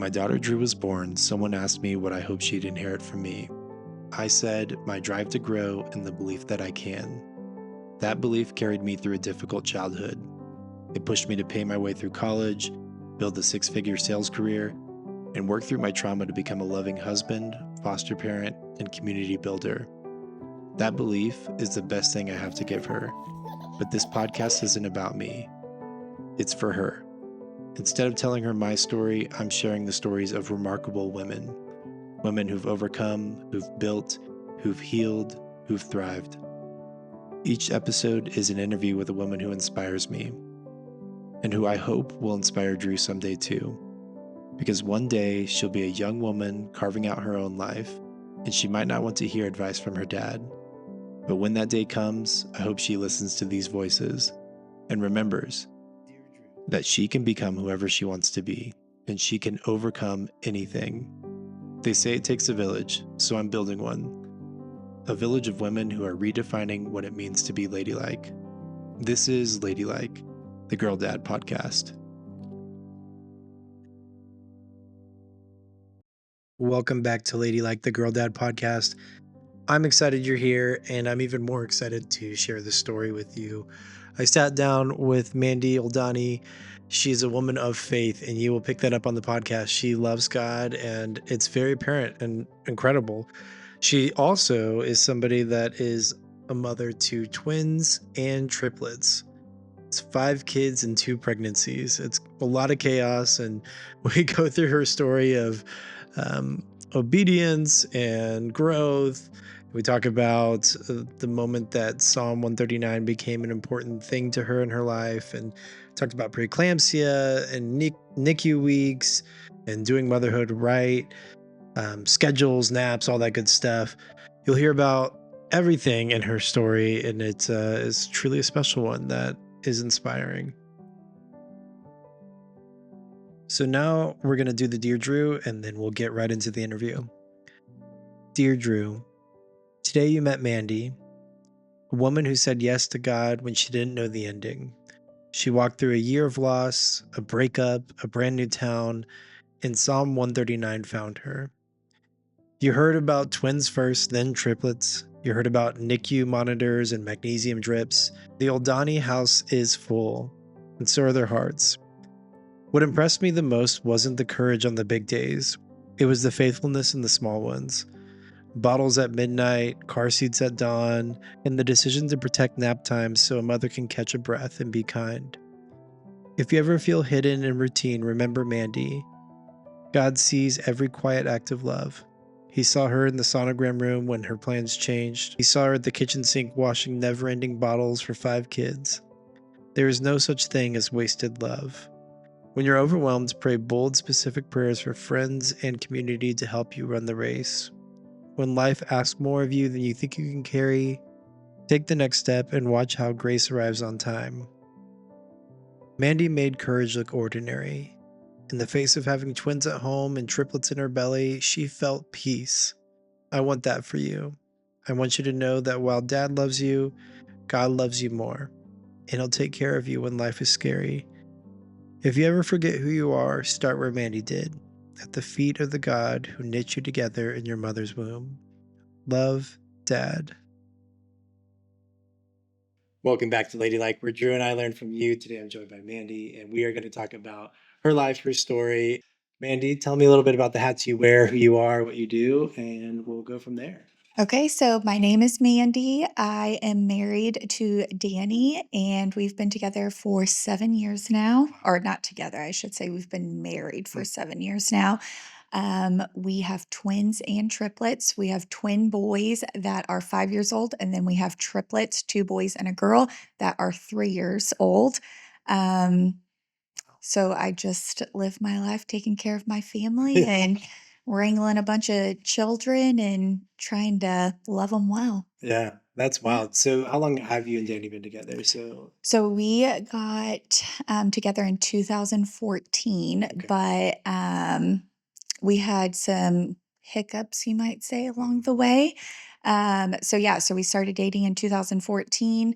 my daughter Drew was born, someone asked me what I hoped she'd inherit from me. I said, my drive to grow and the belief that I can. That belief carried me through a difficult childhood. It pushed me to pay my way through college, build a six-figure sales career, and work through my trauma to become a loving husband, foster parent, and community builder. That belief is the best thing I have to give her. But this podcast isn't about me. It's for her. Instead of telling her my story, I'm sharing the stories of remarkable women. Women who've overcome, who've built, who've healed, who've thrived. Each episode is an interview with a woman who inspires me, and who I hope will inspire Drew someday too. Because one day she'll be a young woman carving out her own life, and she might not want to hear advice from her dad. But when that day comes, I hope she listens to these voices and remembers that she can become whoever she wants to be, and she can overcome anything. They say it takes a village, so I'm building one. A village of women who are redefining what it means to be ladylike. This is Ladylike, the Girl Dad podcast. Welcome back to Ladylike, the Girl Dad podcast. I'm excited you're here, and I'm even more excited to share this story with you. I sat down with Mandi Oldani. She's a woman of faith, and you will pick that up on the podcast. She loves God, and it's very apparent and incredible. She also is somebody that is a mother to twins and triplets. It's 5 kids and 2 pregnancies. It's a lot of chaos, and we go through her story of obedience and growth. We talk about the moment that Psalm 139 became an important thing to her in her life, and talked about preeclampsia and NICU weeks and doing motherhood right, schedules, naps, all that good stuff. You'll hear about everything in her story, and it's truly a special one that is inspiring. So now we're going to do the Dear Drew, and then we'll get right into the interview. Dear Drew, today you met Mandi, a woman who said yes to God when she didn't know the ending. She walked through a year of loss, a breakup, a brand new town, and Psalm 139 found her. You heard about twins first, then triplets. You heard about NICU monitors and magnesium drips. The Oldani house is full, and so are their hearts. What impressed me the most wasn't the courage on the big days. It was the faithfulness in the small ones. Bottles at midnight, car seats at dawn, and the decision to protect nap times so a mother can catch a breath and be kind. If you ever feel hidden in routine, remember Mandi. God sees every quiet act of love. He saw her in the sonogram room when her plans changed. He saw her at the kitchen sink washing never-ending bottles for 5 kids. There is no such thing as wasted love. When you're overwhelmed, pray bold, specific prayers for friends and community to help you run the race. When life asks more of you than you think you can carry, take the next step and watch how grace arrives on time. Mandi made courage look ordinary. In the face of having twins at home and triplets in her belly, she felt peace. I want that for you. I want you to know that while Dad loves you, God loves you more, and He'll take care of you when life is scary. If you ever forget who you are, start where Mandi did, at the feet of the God who knit you together in your mother's womb. Love, Dad. Welcome back to Ladylike, where Drew and I learned from you. Today I'm joined by Mandi, and we are going to talk about her life, her story. Mandi, tell me a little bit about the hats you wear, who you are, what you do, and we'll go from there. Okay, so my name is Mandi. I am married to Danny, and we've been together for 7 years now. Or not together, I should say. We've been married for 7 years now. We have twins and triplets. We have twin boys that are 5 years old, and then we have triplets, 2 boys and a girl that are 3 years old. So I just live my life taking care of my family and wrangling a bunch of children and trying to love them well. Yeah, that's Yeah. wild. So how long have you and Danny been together? So we got together in 2014, Okay. but we had some hiccups, you might say, along the way. So we started dating in 2014,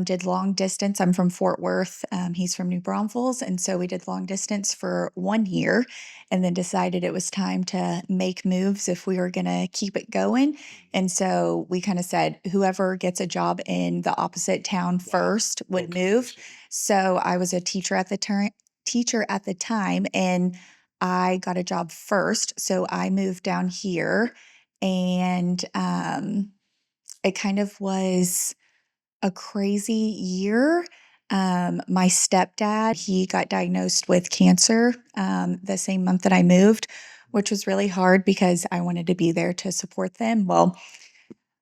did long distance. I'm from Fort Worth. He's from New Braunfels. And so we did long distance for 1 year and then decided it was time to make moves if we were going to keep it going. And so we kind of said, whoever gets a job in the opposite town first would move. So I was a teacher at the time, and I got a job first. So I moved down here, and it kind of was a crazy year. My stepdad, he got diagnosed with cancer the same month that I moved, which was really hard because I wanted to be there to support them.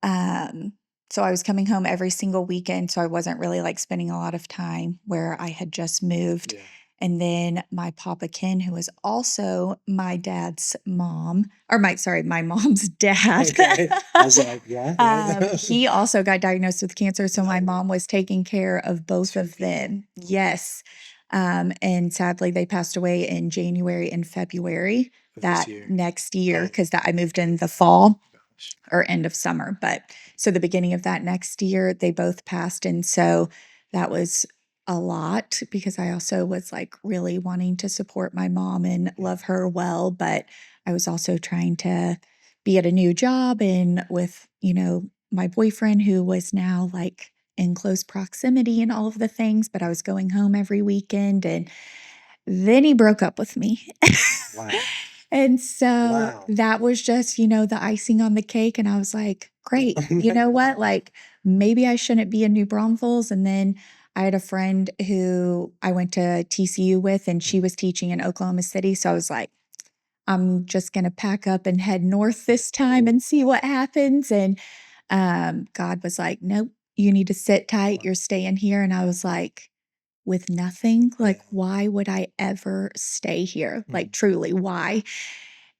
Um, so I was coming home every single weekend, so I wasn't really like spending a lot of time where I had just moved. Yeah. And then my Papa Ken, who was also my dad's mom, or my mom's dad. Okay. I was like, yeah. He also got diagnosed with cancer, so my mom was taking care of both of them. Yes. And sadly, they passed away in January and February Of this that year. next year Oh. because I moved in the fall Gosh. or end of summer. But so the beginning of that next year, they both passed. And so that was a lot because I also was like really wanting to support my mom and love her well. But I was also trying to be at a new job and with, my boyfriend who was now like in close proximity and all of the things. But I was going home every weekend, and then he broke up with me. Wow. And so Wow. that was just, the icing on the cake. And I was like, great, you know what? Like, maybe I shouldn't be in New Braunfels. And then I had a friend who I went to TCU with, and she was teaching in Oklahoma City. So I was like, I'm just going to pack up and head north this time and see what happens. And God was like, nope, you need to sit tight. You're staying here. And I was like, with nothing, like, Yeah. why would I ever stay here? Mhm. Like, truly, why?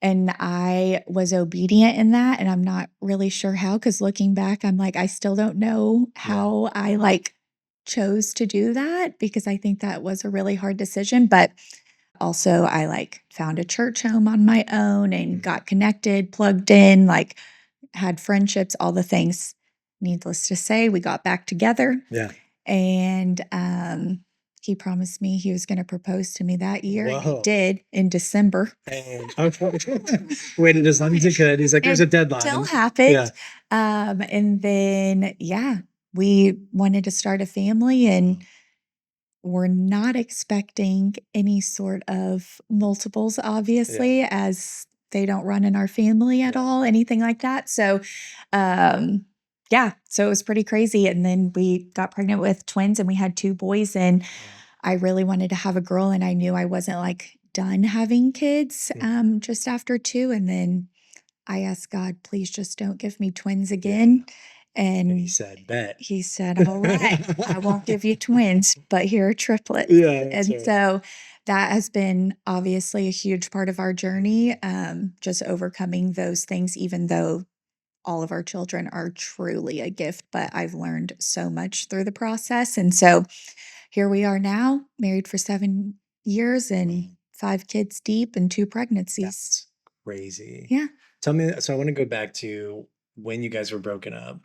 And I was obedient in that, and I'm not really sure how, because looking back, I'm like, I still don't know how I like chose to do that because I think that was a really hard decision. But also, I like found a church home on my own and got connected, plugged in, like had friendships, all the things. Needless to say, we got back together. Yeah. And he promised me he was going to propose to me that year. And he Whoa. did in December. And okay. Waited as long as he could. He's like, there's a deadline. Still Yeah. happened. And then, we wanted to start a family, and we're not expecting any sort of multiples, obviously, as they don't run in our family at all, anything like that. So, so it was pretty crazy. And then we got pregnant with twins, and we had 2 boys, and I really wanted to have a girl, and I knew I wasn't like done having kids just after 2. And then I asked God, please just don't give me twins again. And he And said, bet. he said, all right, I won't give you twins, but here are triplets. Yeah. That's And right. so that has been obviously a huge part of our journey, just overcoming those things, even though all of our children are truly a gift. But I've learned so much through the process. And so here we are now, married for 7 years and 5 kids deep and 2 pregnancies. That's crazy. Yeah. Tell me, so I want to go back to when you guys were broken up.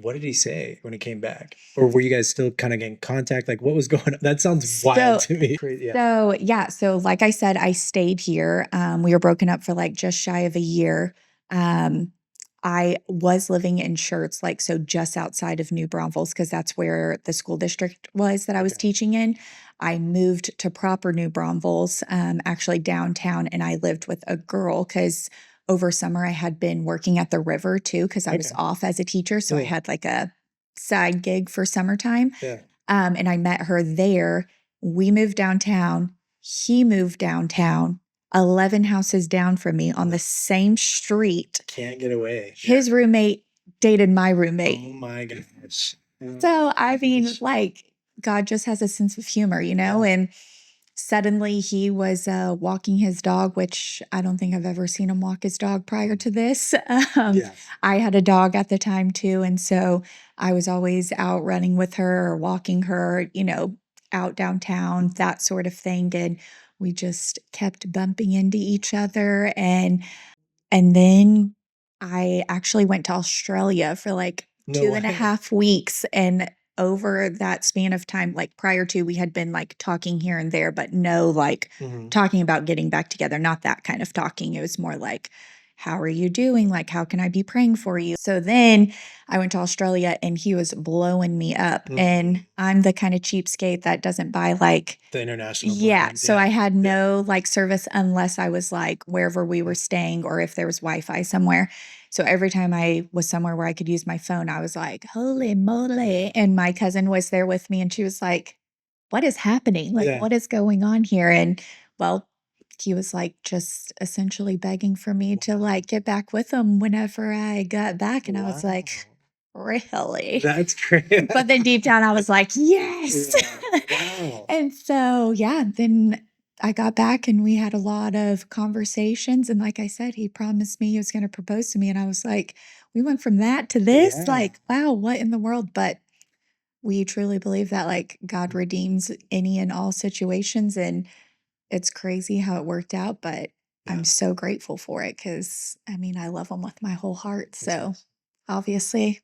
What did he say when he came back? Or were you guys still kind of getting contact? Like, what was going on? That sounds wild to me. Crazy. Yeah. So like I said, I stayed here. We were broken up for like just shy of a year. I was living in Shirts, like so just outside of New Braunfels, because that's where the school district was that I was Okay. teaching in. I moved to proper New Braunfels, actually downtown, and I lived with a girl because over summer I had been working at the river too, because I was Okay. off as a teacher. So I Cool. had like a side gig for summertime. Yeah. And I met her there. We moved downtown. He moved downtown, 11 houses down from me on the same street. Can't get away. His roommate dated my roommate. Oh my gosh. So, I mean, like, God just has a sense of humor, and suddenly he was walking his dog, which I don't think I've ever seen him walk his dog prior to this. Yeah. I had a dog at the time too. And so I was always out running with her or walking her, out downtown, that sort of thing. And we just kept bumping into each other. And then I actually went to Australia for like No two and a way. half weeks, and over that span of time, like, prior to, we had been, like, talking here and there, but no, like, Mhm. talking about getting back together, not that kind of talking. It was more like, "How are you doing? Like, how can I be praying for you?" So then I went to Australia, and he was blowing me up, and I'm the kinda cheapskate that doesn't buy, like, The international yeah, plan, so yeah, I had yeah. no, like, service unless I was, like, wherever we were staying or if there was Wi-Fi somewhere. So every time I was somewhere where I could use my phone, I was like, "Holy moly," and my cousin was there with me, and she was like, "What is happening? Like, Yeah. what is going on here?" And, well, he was, like, just essentially begging for me to, Wow. like, get back with him whenever I got back, and I was like, Wow. "Really?" That's great. But then deep down, I was like, "Yes." Yeah. Wow. And so, yeah, then I got back and we had a lot of conversations, and like I said, he promised me he was gonna propose to me, and I was like, "We went from that to this? Yeah. Like, wow, what in the world?" But we truly believe that, like, God redeems any and all situations, and it's crazy how it worked out, but I'm Yeah. so grateful for it because I mean, I love him with my whole heart, That's so awesome. obviously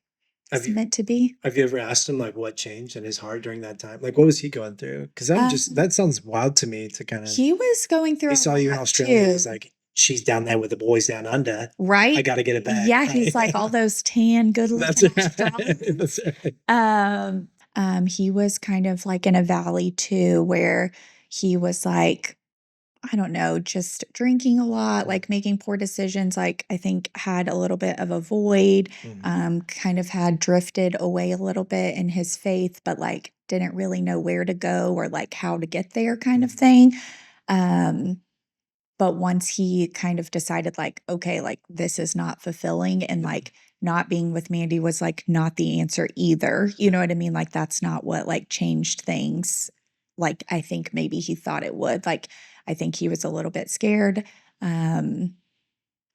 Have it's you meant to be. have you ever asked him, like, what changed in his heart during that time? Like, what was he going through? Because Um, that sounds wild to me to kinda he was going through he a saw you in lot Australia, too. he's like, "She's down there with the boys down under. I Right? gotta get it back." Yeah, Right? he's like all those tan, That's good-looking right. Australians. That's right. Um, he was kind of like in a valley too, where he was like, I don't know, just drinking a lot, Mm, like making poor decisions, like I think had a little bit of a void, mhm, kind of had drifted away a little bit in his faith, but like didn't really know where to go or like how to get there kind of mhm, thing. Um, but once he kind of decided like, "Okay, like, this is not fulfilling," and, yeah, like, not being with Mandy was, like, not the answer either, you yeah, know what I mean? Like, that's not what, like, changed things like I think maybe he thought it would. Like, I think he was a little bit scared, um,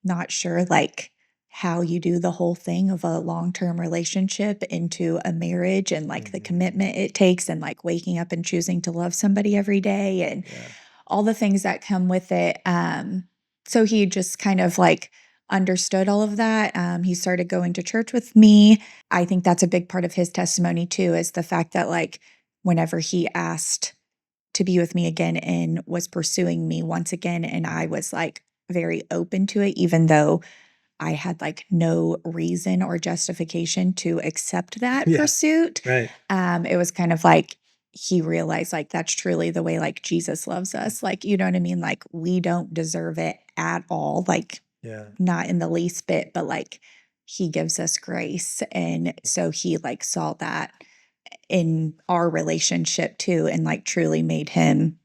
not sure, like, how you do the whole thing of a long-term relationship into a marriage and, like, the mhm, commitment it takes and, like, waking up and choosing to love somebody every day and yeah, all the things that come with it. So he just kind of like understood all of that. He started going to church with me. I think that's a big part of his testimony too, is the fact that like whenever he asked to be with me again and was pursuing me once again, and I was like very open to it, even though I had like no reason or justification to accept that yeah, pursuit. right, It was kind of like he realized like that's truly the way like Jesus loves mm, us. Like, you know what I mean? Like we don't deserve it at all. Like yeah, not in the least bit, but like he gives us grace. And so he like saw that in our relationship too and like truly made him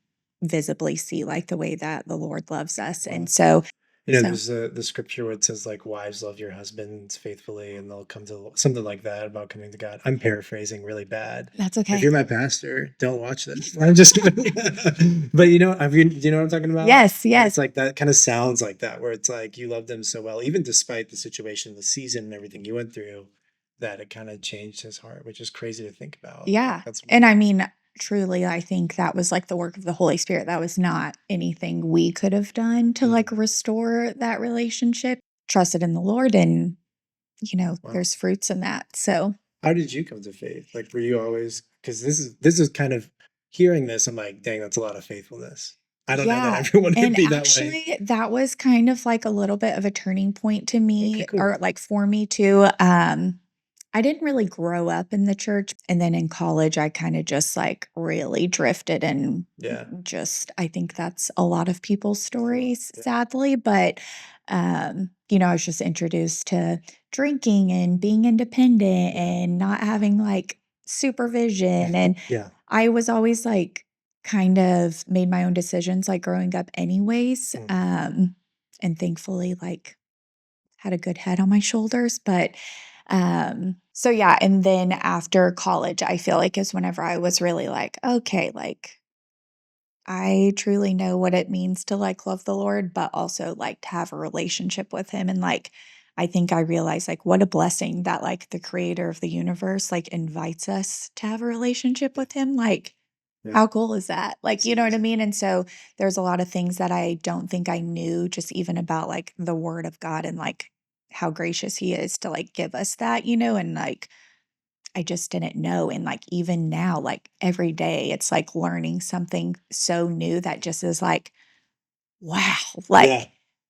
visibly see like the way that the Lord loves us. wow. And so so There's the scripture where it says like wives love your husbands faithfully, and they'll come to something like that about coming to God. I'm paraphrasing really bad. that's If okay. you're my pastor, don't watch this. I'm just kidding. But do you know what I'm talking about? Yes, And yes. it's like that kind of sounds like that, where it's like you love them so well, even despite the situation, the season, and everything you went through, that it kind of changed his heart, which is crazy to think about. Like Yeah. that's And I mean, truly, I think that was like the work of the Holy Spirit. That was not anything we could have done to like mm, restore that relationship. Trusted in the Lord and, wow. there's fruits in that. So, How did you come to faith? Like, were you always, because this is kind of hearing this, I'm like, dang, that's a lot of faithfulness. I don't know that yeah. everyone would And be that way. actually, that was kind of like a little bit of a turning point to Okay, me cool. or like for me too. I didn't really grow up in the church. And then in college, I kind of just like really drifted and Yeah. just, I think that's a lot of people's Uh-huh. stories, Yeah. sadly. But, I was just introduced to drinking and being independent Yeah. and not having like supervision. And Yeah. I was always like, kind of made my own decisions like growing up anyways. Mm. And thankfully, like had a good head on my shoulders. But so yeah, and then after college, I feel like is whenever I was really like, okay, like I truly know what it means to like love the Lord, but also like to have a relationship with him. And like I think I realized like what a blessing that like the creator of the universe like invites us to have a relationship Yeah. with him. Like Yeah. how cool is that? Like, It's you know what I amazing. mean? And so there's a lot of things that I don't think I knew just even about like the word of God and like how gracious he is to like give us that, you know, and like I just didn't know. And like even now, like every day, it's like learning something so new that just is like, wow, like Yeah.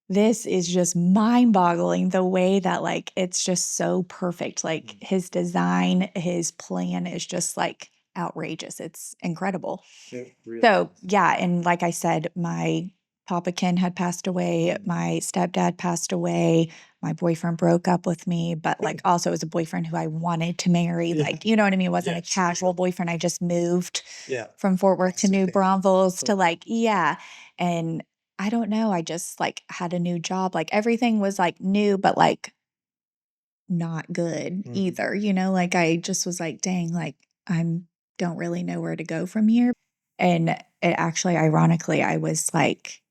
this is just mind-boggling the way that like it's just so perfect. Like his design, his plan is just like outrageous. It's incredible. It really So, is. yeah, and like I said, my Papa Ken had passed away, my stepdad passed away, my boyfriend broke up with me, but like also it was a boyfriend who I wanted to marry. Yeah. Like, you know what I mean? It wasn't a Yes. casual boyfriend. I just moved Yeah. from Fort Worth to That's the New thing. Braunfels to like, yeah. And I don't know, I just like had a new job. Like everything was like new, but like not good Mhm. either, you know? Like I just was like, dang, like I'm don't really know where to go from here. And it actually, ironically, I was like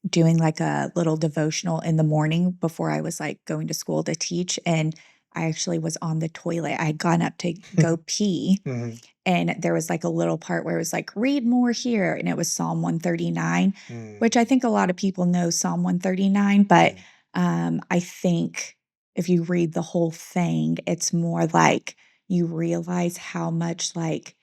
doing like a little devotional in the morning before I was like going to school to teach. And I actually was on the toilet. I had gone up to go pee. Mhm. And there was like a little part where it was like, read more here. And it was Psalm 139, which I Mm. think a lot of people know Psalm 139. But Yeah. I think if you read the whole thing, it's more like you realize how much like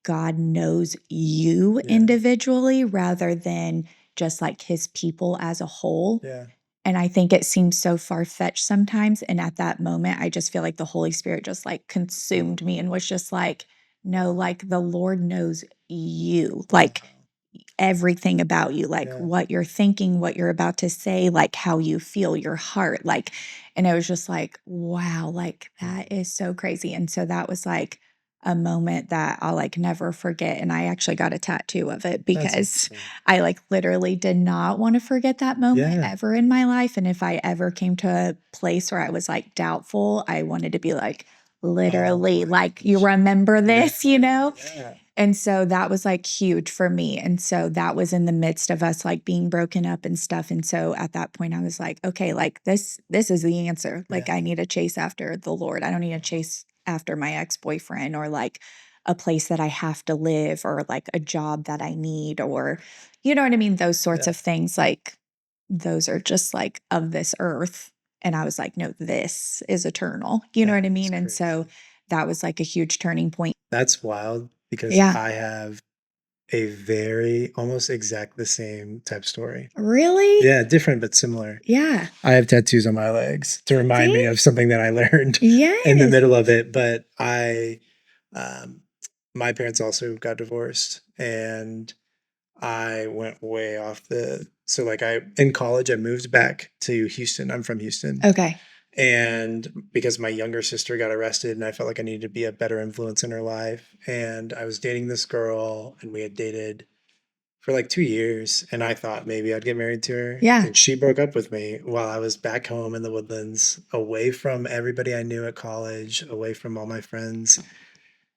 God knows you Yeah. individually rather than just like his people as a whole. Yeah. And I think it seems so far fetched sometimes. And at that moment, I just feel like the Holy Spirit just like consumed me and was just like, no, like the Lord knows you, like Wow. everything about you, like Yeah. what you're thinking, what you're about to say, like how you feel, your heart. Like, and it was just like, wow, like that is so crazy. And so that was like a moment that I'll like never forget. And I actually got a tattoo of it That's because awesome. I like literally did not want to forget that moment Yeah. ever in my life. And if I ever came to a place where I was like doubtful, I wanted to be like, literally, my like, you gosh. remember Yeah. this, you know? Yeah. And so that was like huge for me. And so that was in the midst of us like being broken up and stuff. And so at that point I was like, okay, like this is the answer. Like Yeah. I need to chase after the Lord. I don't need to chase after my ex-boyfriend or like a place that I have to live or like a job that I need or you know what I mean? Those sorts Yeah. of things like those are just like of this earth. And I was like, no, this is eternal. You know what I That is mean? And so crazy. that was like a huge turning point. That's wild because Yeah. I have a very almost exact the same type story. Really? Yeah, different but similar. Yeah. I have tattoos on my legs to remind me See? of something that I learned in the Yes. middle of it, but um my parents also got divorced and I went way off the so like I in college I moved back to Houston. I'm from Houston. Okay. And because my younger sister got arrested and I felt like I needed to be a better influence in her life and I was dating this girl and we had dated for like 2 years and I thought maybe I'd get married to her Yeah. and she broke up with me while I was back home in the Woodlands away from everybody I knew at college, away from all my friends,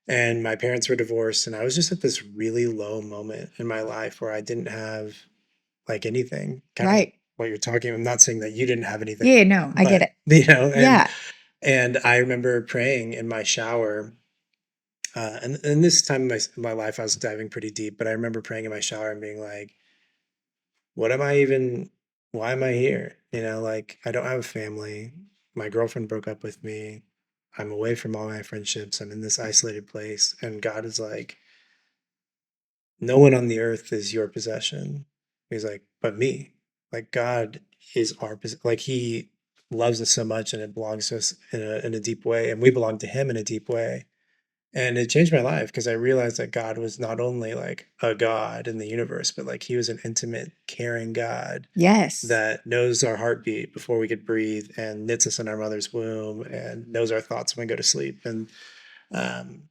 and my parents were divorced and I was just at this really low moment in my life where I didn't have like anything, kind of Right. what you're talking. I'm not saying that you didn't have Yeah, anything, no, I get but it. you know, Yeah. and I remember praying in my shower. And this time in my life, I was diving pretty deep, but I remember praying in my shower and being like, what am I even, why am I here? You know, like I don't have a family. My girlfriend broke up with me. I'm away from all my friendships. I'm in this isolated place. And God is like, no one on the earth is your possession. He's like, but me. Like God is like he loves us so much and it belongs to us in a deep way. And we belong to him in a deep way. And it changed my life because I realized that God was not only like a God in the universe, but like he was an intimate, caring God Yes. that knows our heartbeat before we could breathe and knits us in our mother's womb and knows our thoughts when we go to sleep. And um,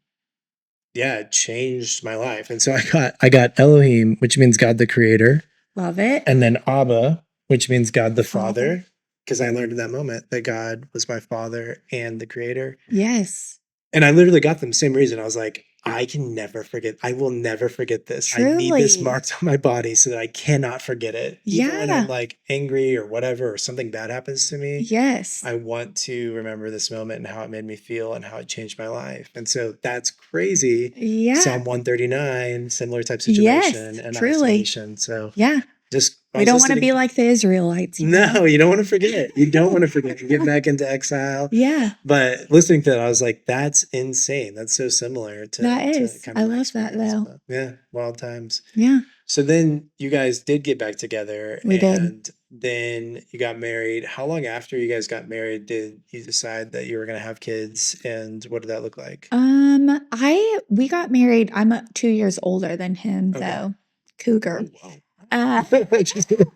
yeah, it changed my life. And so I got Elohim, which means God the creator, Love it. and then Abba, which means God the Father. Father, because I learned in that moment that God was my father and the creator. Yes. And I literally got them same reason. I was like, I can never forget. I will never forget this. I need this Truly. marked on my body so that I cannot forget it. Even when I'm Yeah. like angry or whatever, or something bad happens to me, Yes. I want to remember this moment and how it made me feel and how it changed my life. And so that's crazy. Yeah. Psalm 139, similar type Yes. situation and Truly. isolation. So Yeah. just I We was don't want to listening. be like the Israelites, you know? No, you don't want to forget. You don't want to forget and get back into exile. Yeah, But listening to that, I was like, that's insane. That's so similar that to is. kind I of my love that experience. though. But yeah, wild times. Yeah, So then you guys did get back together we did. and then you got married. How long after you guys got married did you decide that you were going to have kids and what did that look like? We got married. I'm 2 years older than him Okay. though. Cougar. Oh, wow. Uh, Just kidding.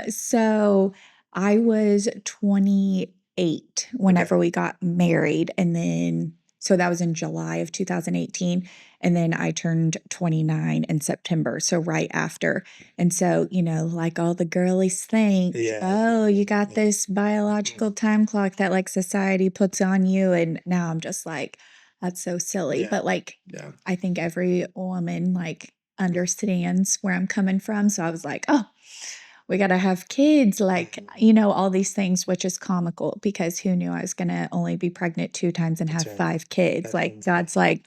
so I was 28 Okay. whenever we got married, and then so that was in July of 2018, and then I turned 29 in September, so right after. And so, like all the girlies think, Yeah. oh, you got Yeah. this biological time clock that like society puts on you, and now I'm just like, that's so silly. Yeah. But like, Yeah. I think every woman like understands where I'm coming from. So I was like, oh, we got to have kids, like, all these things, which is comical because who knew I was going to only be pregnant 2 times and That's have right. 5 kids? That's Like, insane. God's like,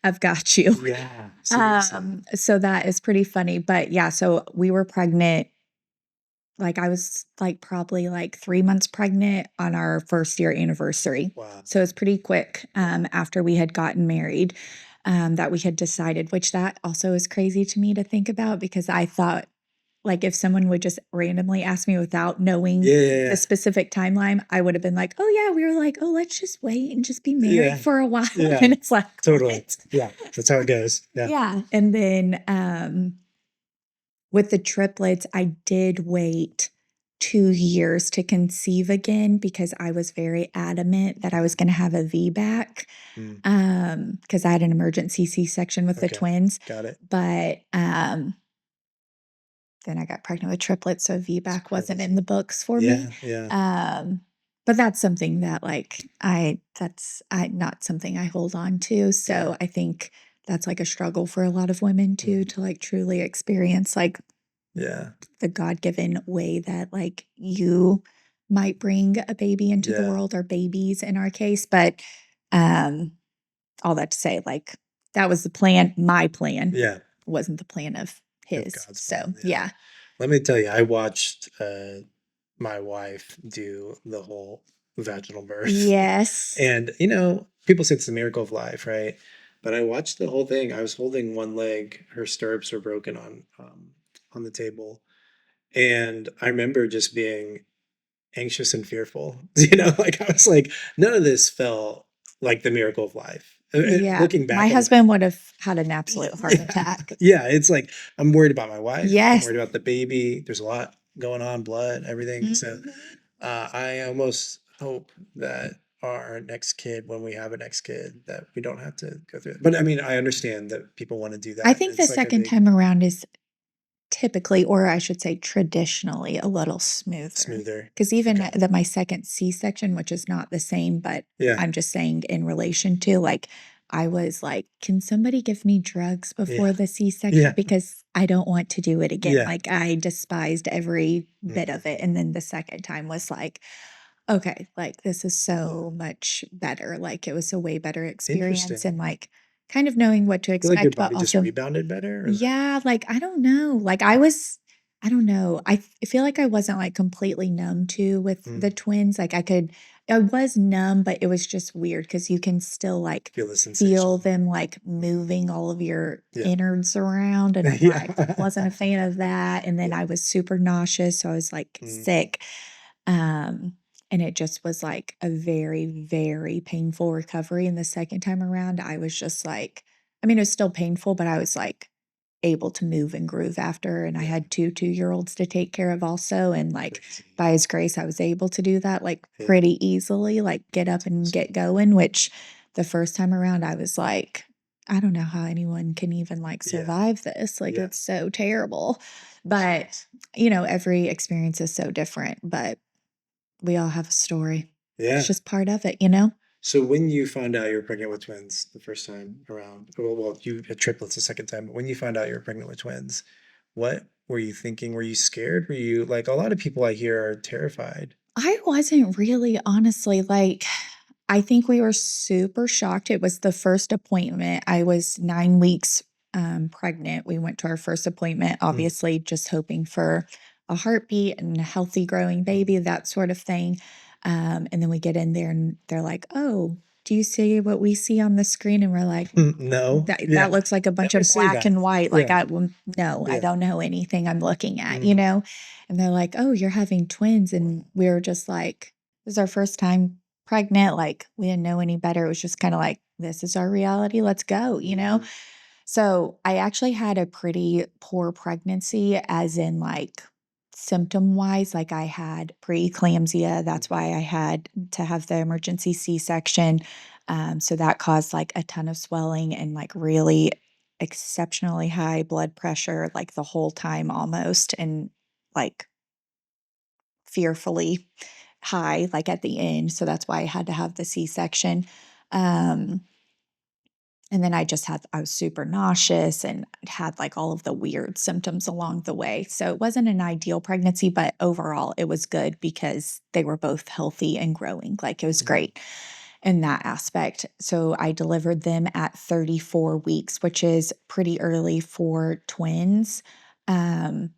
I've got you. Yeah. Seriously. So that is pretty funny. But yeah, so we were pregnant. Like I was like probably like 3 months pregnant on our first year anniversary. Wow. So it's pretty quick after we had gotten married that we had decided, which that also is crazy to me to think about because I thought like if someone would just randomly ask me without knowing Yeah. Yeah. the specific timeline, I would have been like, oh yeah, we were like, oh, let's just wait and just be married Yeah. for a while. Yeah. And it's like, Totally. what? Yeah. That's how it goes. Yeah. Yeah. And then with the triplets, I did wait 2 years to conceive again because I was very adamant that I was going to have a VBAC Mm. because I had an emergency C-section with the Okay. twins. Got it. But then I got pregnant with triplets, so VBAC wasn't in Crazy. the books for me. Yeah. But that's something that like that's not something I hold on to. So Yeah. I think that's like a struggle for a lot of women too, to like truly experience like Yeah. the God-given way that like you might bring a baby into the Yeah. world or babies in our case. But um all that to say, like that was the plan, my plan Yeah. wasn't the plan of Of his. God's So plan. Yeah. yeah. Let me tell you, I watched my wife do the whole vaginal birth. Yes. And, people say it's the miracle of life, right? But I watched the whole thing. I was holding one leg, her stirrups were broken on the table. And I remember just being anxious and fearful. Like I was like, none of this felt like the miracle of life. Yeah. Looking My back, I'm like, husband would have had an absolute heart yeah, attack. yeah. It's like I'm worried about my wife. I'm Yes. worried about the baby. There's a lot going on, blood, everything. So Mhm. I almost hope that our next kid, when we have a next kid, that we don't have to go through it. But I mean, I understand that people want to do I that. think the It's like a second big time around is typically, or I should say traditionally, a little smoother. smoother. Because even Okay. my second C-section, which is not the same, but Yeah. I'm just saying in relation to like, I was like, can somebody give me drugs Yeah. before the C-section? Yeah. Because I don't want to do it again. Yeah. Like, I despised every bit Mhm. of it. And then the second time was like, okay, like this is so much better. Like, it was a way better experience Interesting. and like kind of knowing what to I feel like your expect, but body just also rebounded better, or like, yeah, like, I don't know. Like, I don't know. I feel like I wasn't like completely numb too with the mm, twins. Like, I was numb, but it was just weird because you can still like feel the feel sensation. them like moving all of your Yeah. innards around. And I'm like, Yeah. wasn't a fan of that. And then Yeah. I was super nauseous. So I was like Mm, sick. Um, and it just was like a very, very painful recovery. And the second time around, I was just like, I mean, it was still painful, but I was like able to move and groove after. And I yeah. had 2 2-year-olds to take care of also. And like Crazy. by his grace, I was able to do that like Yeah. pretty easily, like get up and Awesome. get going, which the first time around, I was like, I don't know how anyone can even like Yeah. survive this. Like Yeah. it's so terrible. But, every experience is so different, but we all have a story. Yeah. It's just part of it. So when you found out you were pregnant with twins the first time around, well, you had triplets the second time, but when you found out you were pregnant with twins, what were you thinking? Were you scared? Were you like a lot of people I hear are terrified? I wasn't really, honestly, like, I think we were super shocked. It was the first appointment. I was 9 weeks pregnant. We went to our first appointment, obviously just hoping for a heartbeat and a healthy growing baby, that sort of thing. And then we get in there and they're like, "Oh, do you see what we see on the screen?" And we're like, No. that looks like a bunch Never of see black that. and white. Like, Yeah. no, I Yeah. don't know anything I'm looking at, you know? And they're like, "Oh, you're having twins." And we were just like, this is our first time pregnant. Like, we didn't know any better. It was just kind of like, this is our reality. Let's go, you know? So I actually had a pretty poor pregnancy, as in like symptom wise. Like I had preeclampsia. That's why I had to have the emergency C section. So that caused like a ton of swelling and like really exceptionally high blood pressure, like the whole time almost, and like fearfully high, like at the end. So that's why I had to have the C section. Um, and then I was super nauseous and had like all of the weird symptoms along the way. So it wasn't an ideal pregnancy, but overall it was good because they were both healthy and growing. Like it was great in that aspect. So I delivered them at 34 weeks, which is pretty early for twins. Um,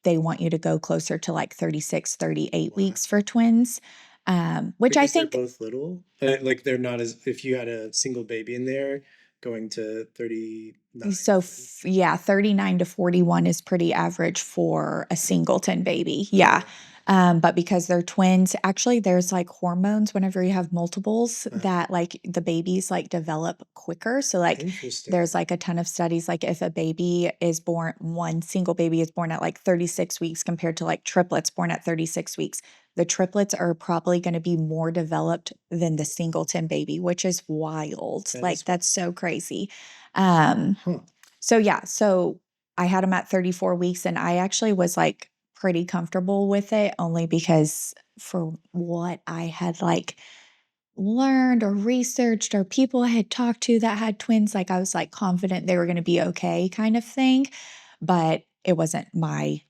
they want you to go closer to like 36, 38 weeks for twins. Which I Because they're think both little. Like they're not as if you had a single baby in there going to 39. so yeah, 39 to 41 is pretty average for a singleton baby. Yeah. But because they're twins, actually there's like hormones whenever you have multiples that like the babies like develop quicker. So like Interesting. there's like a ton of studies, like if a baby is born, one single baby is born at like 36 weeks compared to like triplets born at 36 weeks, the triplets are probably going to be more developed than the singleton baby, which is wild. Like that's so crazy. So yeah, so I had him at 34 weeks and I actually was like pretty comfortable with it, only because for what I had like learned or researched or people I had talked to that had twins, like I was like confident they were going to be okay kind of thing, but it wasn't my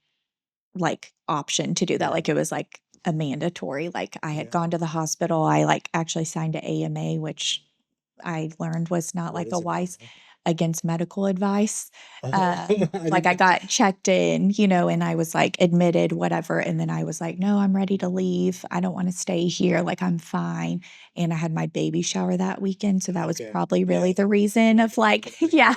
like option to do that. Like it was like a mandatory. Like I had gone to the hospital. I like actually signed a AMA, which I learned was not like a wise against medical advice. Like I got checked in, you know, and I was like admitted, whatever. And then I was like, no, I'm ready to leave. I don't want to stay here. Like I'm fine. And I had my baby shower that weekend. So that was probably really the reason of like, yeah.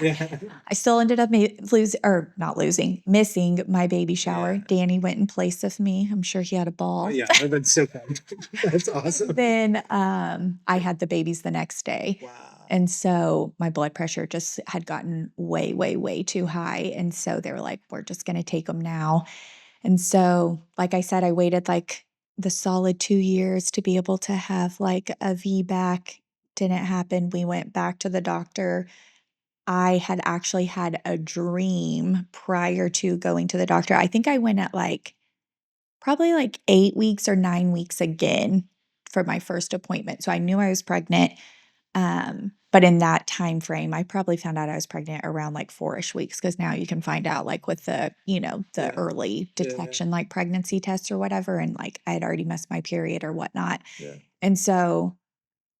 I still ended up missing my baby shower. Danny went in place of me. I'm sure he had a ball. Yeah, that's so fun. That's awesome. Then I had the babies the next day. Wow. And so my blood pressure just had gotten way, way, way too high. And so they were like, we're just going to take them now. And so, like I said, I waited like the solid 2 years to be able to have like a VBAC. Didn't happen. We went back to the doctor. I had actually had a dream prior to going to the doctor. I think I went at like probably like 8 weeks or 9 weeks again for my first appointment. So I knew I was pregnant. But in that time frame, I probably found out I was pregnant around like 4-ish weeks, because now you can find out like with the, you know, the early detection, like pregnancy tests or whatever. And like I had already missed my period or whatnot. And so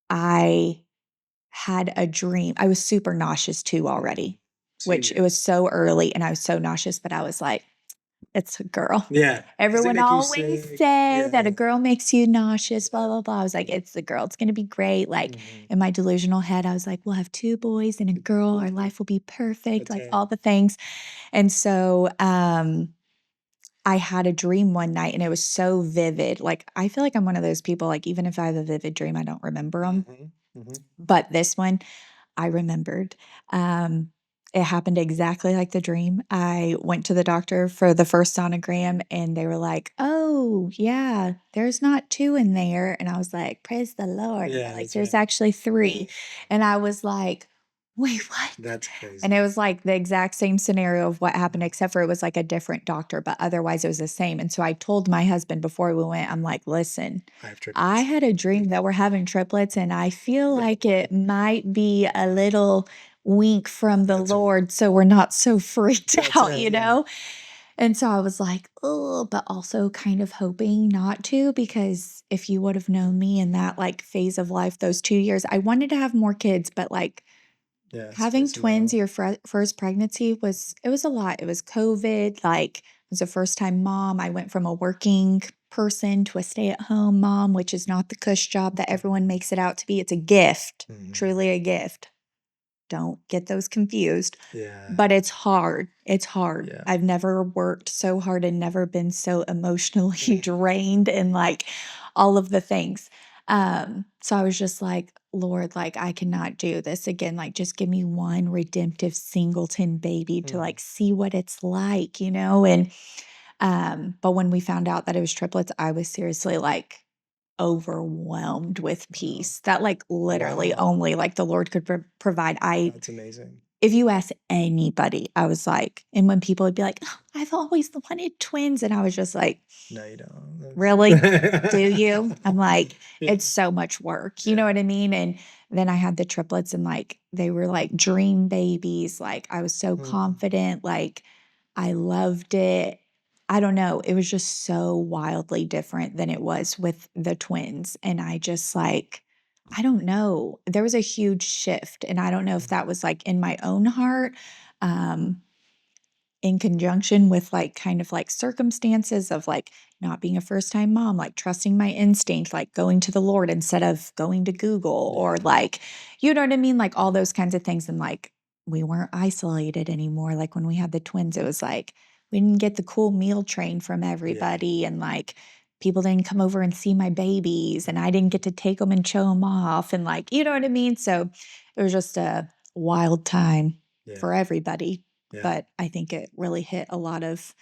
I had a dream. I was super nauseous too already, which it was so early and I was so nauseous, but I was like, it's a girl. Yeah. Everyone always say that a girl makes you nauseous, blah, blah, blah. I was like, it's the girl. It's going to be great. Like in my delusional head, I was like, we'll have 2 boys and a girl. Our life will be perfect. Like all the things. And so, I had a dream one night and it was so vivid. Like, I feel like I'm one of those people, like, even if I have a vivid dream, I don't remember them. But this one, I remembered. It happened exactly like the dream. I went to the doctor for the first sonogram and they were like, "Oh, yeah, there's not 2 in there." And I was like, "Praise the Lord." Yeah, Like, there's actually 3. And I was like, "Wait, what?" That's crazy. And it was like the exact same scenario of what happened, except for it was like a different doctor, but otherwise it was the same. And so I told my husband before we went, I'm like, listen, I had a dream that we're having triplets, and I feel like it might be a little wink from the Lord, so we're not so freaked out, you know? And so I was like, oh, but also kind of hoping not to, because if you would have known me in that like phase of life, those 2 years, I wanted to have more kids, but like Yeah, it's Having crazy twins how your first pregnancy was a lot. It was COVID, like, I was a first-time mom. I went from a working person to a stay-at-home mom, which is not the cush job that everyone Mhm, makes it out to be. It's a gift, mhm. truly a gift. Don't get those confused. Yeah, But it's hard. It's hard. yeah. I've never worked so hard and never been so emotionally Mhm, drained and like all of the things. So I was just like, Lord, like I cannot do this again. Like just give me one redemptive singleton baby to mhm. like see what it's like, you know? And but when we found out that it was triplets, I was seriously like overwhelmed with Wow. peace that like literally Wow, only like the Lord could provide. I that's amazing. if you ask anybody, I was like and when people would be like, "Oh, I've always wanted twins," and I was just like, No, you don't. "Really? Do you?" I'm That's like, yeah, "It's so much work." You know yeah. what I mean? And then I had the triplets and like they were like dream babies. Like I was so Mhm, confident, like I loved it. I don't know, it was just so wildly different than it was with the twins, and I just like I don't know, there was a huge shift, and I don't know if mhm. that was, like, in my own heart, um, in conjunction with, like, kind of, like, circumstances of, like, not being a first-time mom, like, trusting my instinct, like, going to the Lord instead of going to Google or, Yeah, like, you know what I mean? Like, all yeah, those kinds of things, and, like, we weren't isolated anymore, like, when we had the twins, it was like, we didn't get the cool meal train from yeah. everybody, and, like, people didn't come over and see my babies, and I didn't get to take them and show them off, and, like, you know what I mean? So, it was just a wild time Yeah, for everybody. yeah, But I think it really hit a lot of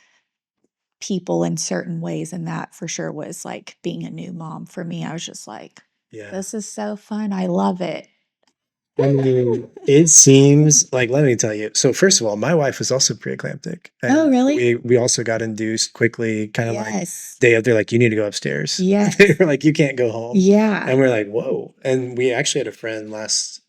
people in certain ways, and that for sure was, like, being a new mom for me. I was just like, yeah. "This is so fun, I love it." I mean, it seems like let me tell you. So first of all, my wife was also preeclamptic, Oh, and really? we also got induced quickly, kind of like Yes. they're like, you need to go upstairs. They Yes. were like, you can't go home, Yeah. and we're like, whoa. And we actually had a friend last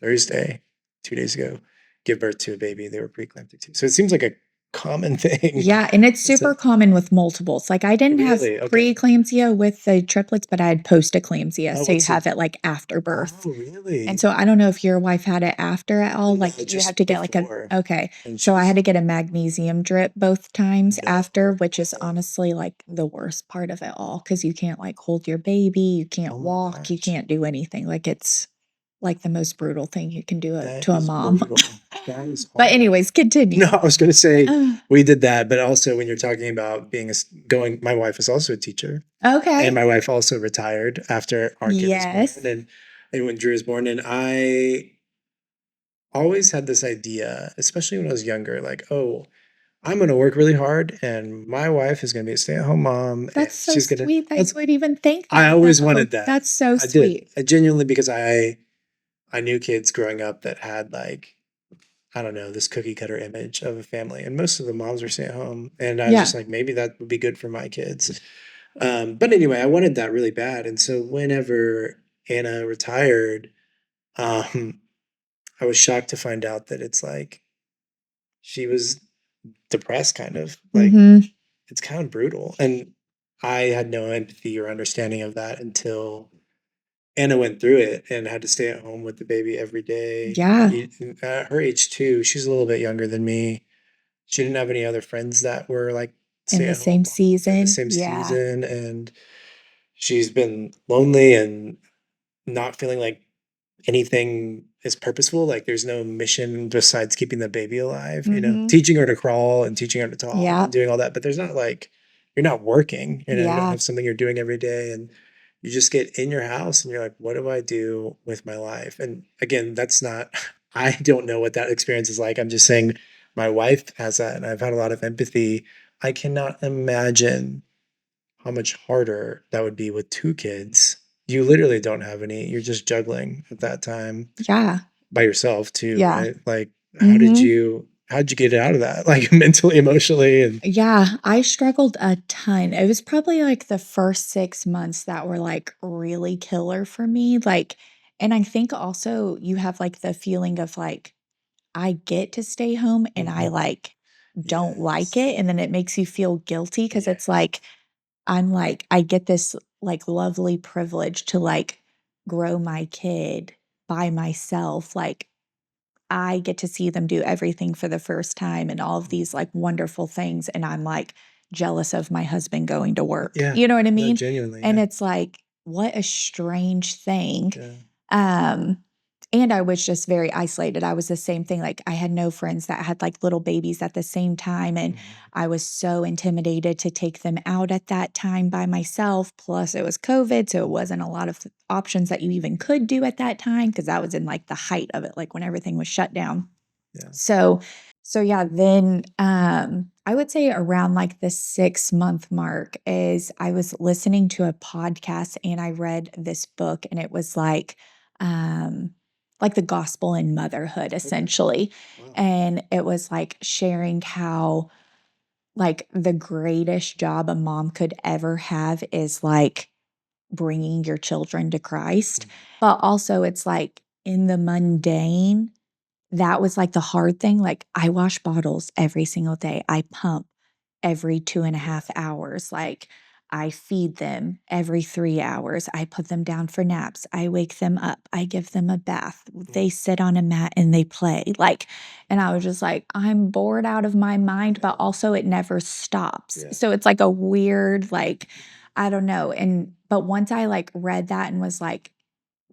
Thursday, 2 days ago, give birth to a baby. They were preeclamptic too. So it seems like a common thing. Yeah, and it's It's a, super common with multiples. Like, I didn't have really okay. preeclampsia with the triplets, but I had post-eclampsia, Oh, so you what's it? have it, like, after Oh, birth. And really? so I don't know if your wife had it after at all, No, like, you have to just get, like, a before, okay. and So I had she's to get a magnesium drip both times after, no which is way. honestly, like, the worst part of it all because you can't, like, hold your baby, you Oh can't my walk, you gosh. can't do anything. Like, it's, like, the most brutal thing you can do That to a is mom. brutal. That is But hard. anyways, No, continue. I was gonna say Ugh. we did that, but also when you're talking about being going, my wife is also a teacher, and Okay. my wife also retired after our kid was born, Yes. and when Drew was born, and I always had this idea, especially when I was younger, like, oh, I'm gonna work really hard, and my wife is gonna be a stay-at-home mom, and That's so she's gonna. sweet that you That's would even think I that, always though. wanted that. That's so I did. sweet. I genuinely because I knew kids growing up that had like I don't know, this cookie cutter image of a family. And most of the moms were stay at home. And I was Yeah. just like, maybe that would be good for my kids. But anyway, I wanted that really bad. And so whenever Anna retired, um, I was shocked to find out that it's like she was depressed, kind of like Mhm. it's kind of brutal. And I had no empathy or understanding of that until Anna went through it and had to stay at home with the baby every day. Yeah. At her age too, she's a little bit younger than me. She didn't have any other friends that were like In the stay-at-home same moms in the season. same Yeah. season, and she's been lonely and not feeling like anything is purposeful. Like there's no mission besides keeping the baby alive, Mhm. teaching her to crawl and teaching her to talk and Yep. doing all that. But there's not like you're not working, you don't Yeah. have something you're doing every day. And you just get in your house and you're like, what do I do with my life? And again, that's not, I don't know what that experience is like. I'm just saying my wife has that and I've had a lot of empathy. I cannot imagine how much harder that would be with two kids. You literally don't have any, you're just juggling at that time Yeah. by yourself too, Yeah. right? Like Mhm. how did you get out of that? Like mentally, emotionally and Yeah, I struggled a ton. It was probably, like, the first 6 months that were, like, really killer for me, like and I think also you have, like, the feeling of, like, I get to stay home and I, Mhm. like, don't like Yes. it, and then it makes you feel guilty because it's Yes. like I'm like, I get this, like, lovely privilege to, like, grow my kid by myself, like, I get to see them do everything for the first time and all of these like wonderful things. And I'm like jealous of my husband going to work. Yeah. You know what I No, mean? genuinely. And Yeah. it's like, what a strange thing. Yeah. And I was just very isolated. I was the same thing. Like I had no friends that had like little babies at the same time. And I was so intimidated to take them out at that time by myself. Plus it was COVID. So it wasn't a lot of options that you even could do at that time because that was in like the height of it, like when everything was shut down. Yeah. So yeah, then I would say around like the 6-month mark is I was listening to a podcast and I read this book and it was like the gospel in motherhood essentially. Wow. And it was like sharing how like the greatest job a mom could ever have is like bringing your children to Christ. But also it's like in the mundane that was, like, the hard thing, like, I wash bottles every single day, I pump every 2.5 hours, like, I feed them every 3 hours, I put them down for naps, I wake them up, I give them a bath, they sit on a mat and they play, like and I was just like, "I'm bored out of my mind," but also it never stops. Yeah. So it's, like, a weird, like, I don't know, but once I, like, read that and was like,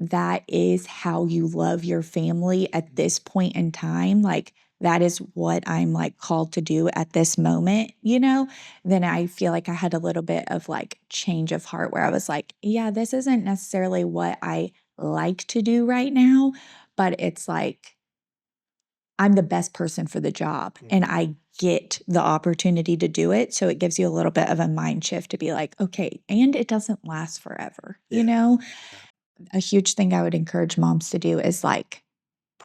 that is how you love your family at this point in time, like, that is what I'm, like, called to do at this moment, then I feel like I had a little bit of, like, change of heart where I was like, "Yeah, this isn't necessarily what I like to do right now, but it's like, I'm the best person for the job, and I get the opportunity to do it," so it gives you a little bit of a mind shift to be like, "Okay, and it doesn't last forever," you Yeah. know? Yeah. A huge thing I would encourage moms to do is like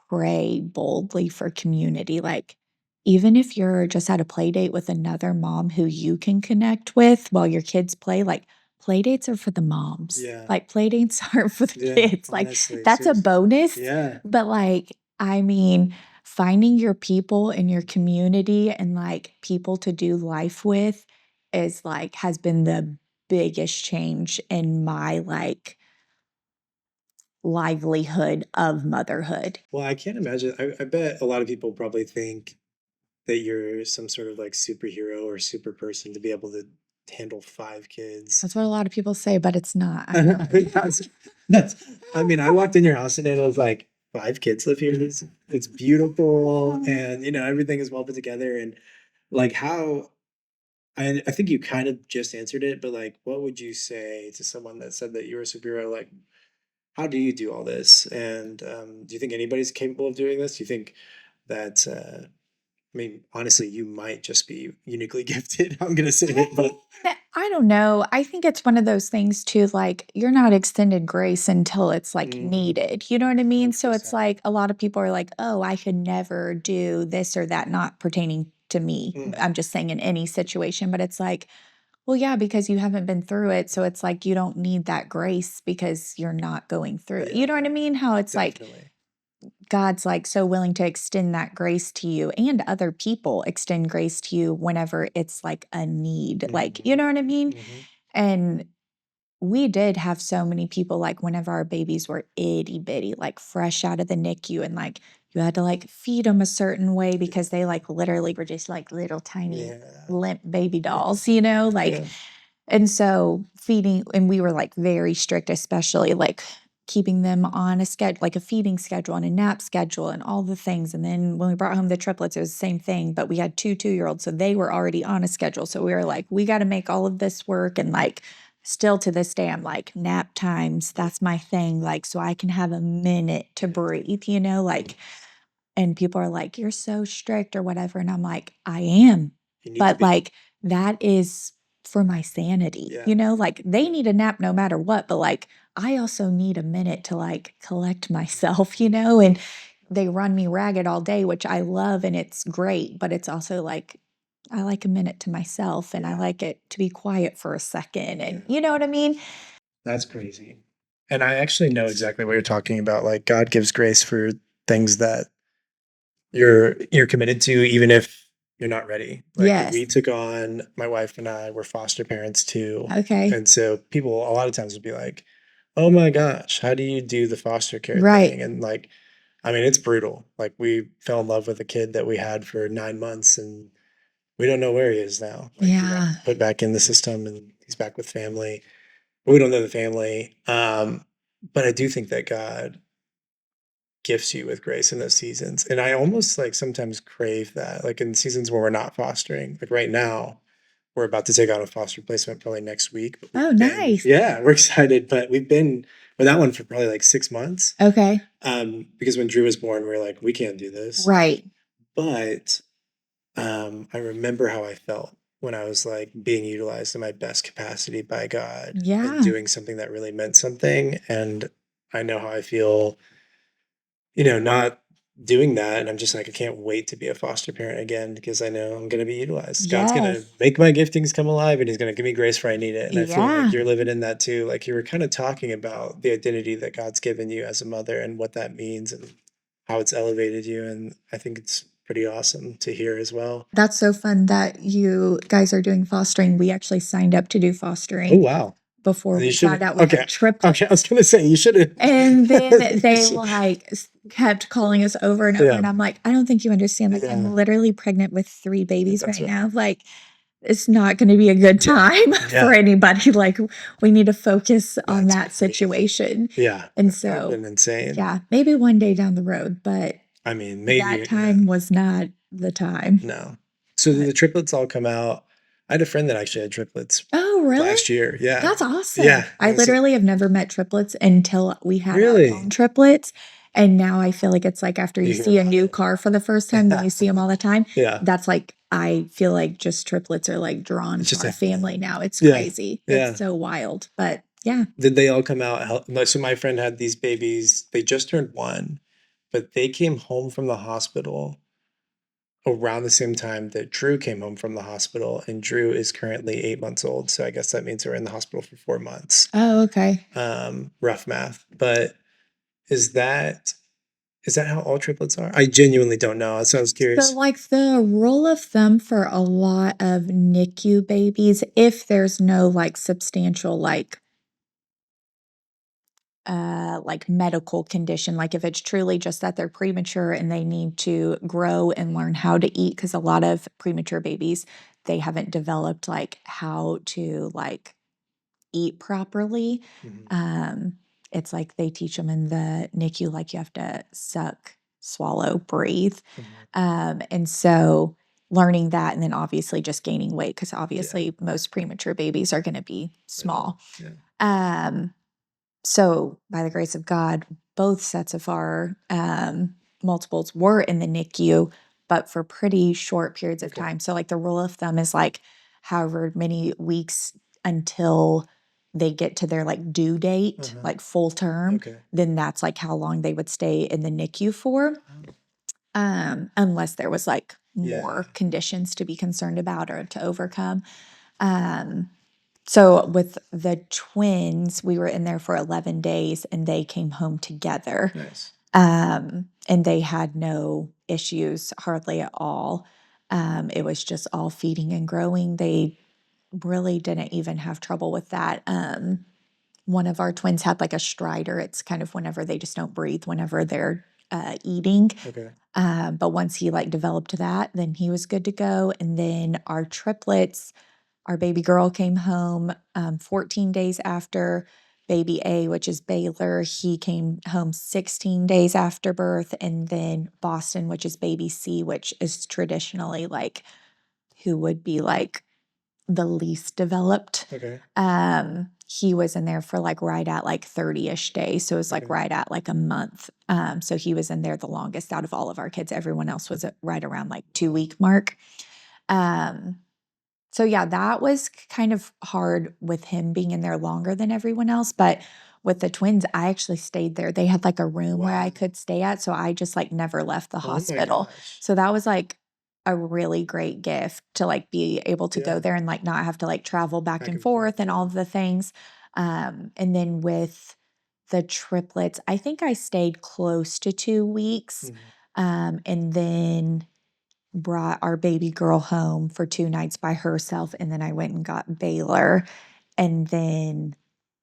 pray boldly for community. Like, even if you're just at a play date with another mom who you can connect with while your kids play, like play dates are for the moms. Yeah. Like play dates aren't for the Yeah. kids. Like Honestly, that's a seriously. bonus. Yeah. But like, I mean, finding your people in your community and like people to do life with is like has been the biggest change in my like livelihood of motherhood. Well, I can't imagine. I bet a lot of people probably think that you're some sort of like superhero or super person to be able to handle 5 kids. That's what a lot of people say, but it's not. I know. That's, I mean, I walked in your house and it was like 5 kids live here. It's beautiful and everything is well put together. And like how I think you kind of just answered it, but like what would you say to someone that said that you're a superhero? Like, how do you do all this? And do you think anybody's capable of doing this? Do you think that I mean, honestly, you might just be uniquely gifted. I'm gonna say it, but I don't know. I think it's one of those things too, like you're not extended grace until it's like needed. You know what I mean? So it's 100%. like a lot of people are like, oh, I could never do this or that, not pertaining to me. I'm just saying in any situation, but it's like, well, yeah, because you haven't been through it. So it's like you don't need that grace because you're not going through it. You know what I mean? How it's like Definitely. God's like so willing to extend that grace to you and other people extend grace to you whenever it's like a need. Like, you know what I mean? And we did have so many people like whenever our babies were itty bitty, like fresh out of the NICU, and like you had to like feed them a certain way because they like literally were just like little tiny Yeah. limp baby dolls, like Yeah. and so feeding and we were, like, very strict, especially, like, keeping them on a schedule, like a feeding schedule and a nap schedule and all the things, and then when we brought home the triplets, it was the same thing, but we had 2 two-year-olds, so they were already on a schedule, so we were like, "We gotta make all of this work," and, like, still to this day, I'm like, "Nap times, that's my thing," like, so I can have a minute to breathe, like and people are like, "You're so strict," or whatever, and I'm like, "I am." You need to But, be. like, that is for my sanity, Yeah. Like, they need a nap no matter what, but, like, I also need a minute to, like, collect myself, and they run me ragged all day, which I love, and it's great, but it's also, like, I like a minute to myself, and I Yeah. like it to be quiet for a second, and Yeah. you know what I mean? That's crazy. And I actually know exactly what you're talking about. Like God gives grace for things that you're committed to, even if you're not ready. Like we Yes. took on my wife and I were foster parents too. Okay. And so people a lot of times would be like, oh my gosh, how do you do the foster care Right. thing? And like I mean, it's brutal. Like, we fell in love with a kid that we had for 9 months, and we don't know where he is now. Like, he got Yeah. put back in the system, and he's back with family. But we don't know the family. But I do think that God gifts you with grace in those seasons. And I almost like sometimes crave that, like in seasons where we're not fostering. Like right now, we're about to take on a foster placement probably next week. But Oh, we've been, nice. yeah, we're excited. But we've been with that one for probably like 6 months. Okay. Because when Drew was born, we were like, we can't do this. Right. But I remember how I felt when I was like being utilized in my best capacity by God and Yeah. doing something that really meant something. And I know how I feel, not doing that. And I'm just like, I can't wait to be a foster parent again because I know I'm going to be utilized. God's going to Yes. make my giftings come alive and he's going to give me grace where I need it. And I feel like Yeah. you're living in that too. Like you were kind of talking about the identity that God's given you as a mother and what that means and how it's elevated you. And I think it's pretty awesome to hear as well. That's so fun that you guys are doing fostering. We actually signed up to do Oh, fostering wow. before You we should found out we okay. had triplets. Okay, I was gonna say you should have. And then they like kept calling us over and over. Yeah, And I'm like, I don't think you understand. Like, I'm yeah, literally pregnant with 3 babies that's right right. now. Like, it's not going to be a good Yeah, time for yeah, anybody. Like, we need to focus on that's that crazy. situation. Yeah, And that would have so, been insane. yeah, maybe one day down the road, but I mean, that maybe, yeah, time was not the time. no. So did But the triplets all come out? I had a friend that actually had triplets oh, really? last year. Yeah, That's awesome. yeah. I literally have never met triplets until we had our own Really? triplets. And now I feel like it's like after you You hear see a about new it? car for the first time, then you see them all the time. Yeah, That's like, I feel like just triplets are like drawn it's to just our a family now. It's yeah, crazy. It's yeah. so wild. But yeah. Did they all come out? No, so my friend had these babies. They just turned 1, but they came home from the hospital around the same time that Drew came home from the hospital, and Drew is currently 8 months old. So I guess that means we're in the hospital for 4 months. Oh, okay. Rough math. But is that is that how all triplets are? I genuinely don't know. So I was So, curious. like, the rule of thumb for a lot of NICU babies, if there's no like substantial like medical condition, like if it's truly just that they're premature and they need to grow and learn how to eat, because a lot of premature babies, they haven't developed like how to like eat properly. Mhm, Um, it's like they teach them in the NICU, like you have to suck, swallow, breathe. mhm. And so learning that and then obviously just gaining weight, because Yeah, obviously most premature babies are going to be little. small. Yeah. Um, so, by the grace of God, both sets of our multiples were in the NICU, but for pretty short periods of Okay. time. So, like the rule of thumb is like however many weeks until they get to their like due date, Uh-huh. like full term, Okay. then that's like how long they would stay in the NICU for, Oh. unless there was like Yeah. more conditions to be concerned about or to overcome. Um, so with the twins, we were in there for 11 days and they came home together. Nice. And they had no issues hardly at all. It was just all feeding and growing. They really didn't even have trouble with that. One of our twins had like a stridor. It's kind of whenever they just don't breathe whenever they're eating. Okay. But once he like developed that, then he was good to go. And then our triplets, our baby girl came home 14 days after baby A, which is Baylor. He came home 16 days after birth. And then Boston, which is baby C, which is traditionally like who would be like the least developed. Okay. He was in there for like right at like 30-ish days. So it was like Okay. right at like a month. So he was in there the longest out of all of our kids. Everyone else was at right around like 2-week mark. Um, so yeah, that was kind of hard with him being in there longer than everyone else, but with the twins, I actually stayed there. They had like a room where I Wow. could stay at, so I just like never left the Oh my hospital. gosh. So that was like a really great gift to like be able to go Yeah. there and like not have to like travel back Back and and forth. forth and all Yeah. of the things. And then with the triplets, I think I stayed close to 2 weeks. Mhm. And then brought our baby girl home for 2 nights by herself, and then I went and got Baylor, and then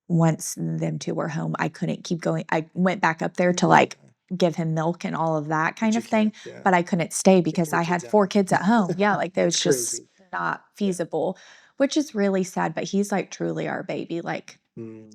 once them 2 were home, I couldn't keep going. I went back up there to, like, give him milk and all of that kind you of thing. can't, yeah. But I couldn't stay because the I had kids 4 out. kids at home. Yeah, like, that was It's just crazy. not feasible, which is really sad, but he's, like, truly our baby. Like, Mm.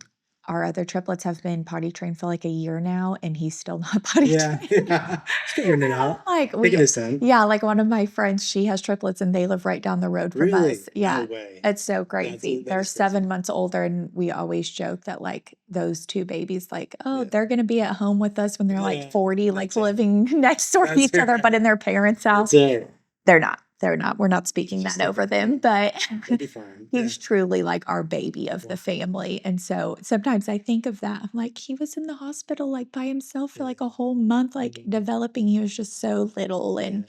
our other triplets have been potty trained for, like, a year now, and he's still not potty Yeah, trained. yeah. He's figuring it out. Like, Taking we his time. yeah, like, one of my friends, she has triplets, and they live right down the road from Really? us. No Yeah. way. It's so That crazy. They're is crazy. 7 months older, and we always joke that, like, those 2 babies, like, "Oh, Yeah. they're gonna be at home with us when they're, like, Yeah, 40, like, that's it. living next door to That's each other, but right. in their parents' house." That's it. They're not. They're not. We're not speaking Just that over like them, but they'll be fine. Yeah. he's truly, like, our baby of the Wow. family, and so sometimes I think of that. I'm like, "He was in the hospital, like, by himself for, Yeah. like, a whole month, like, Mhm. developing." He was just so little, Yeah. and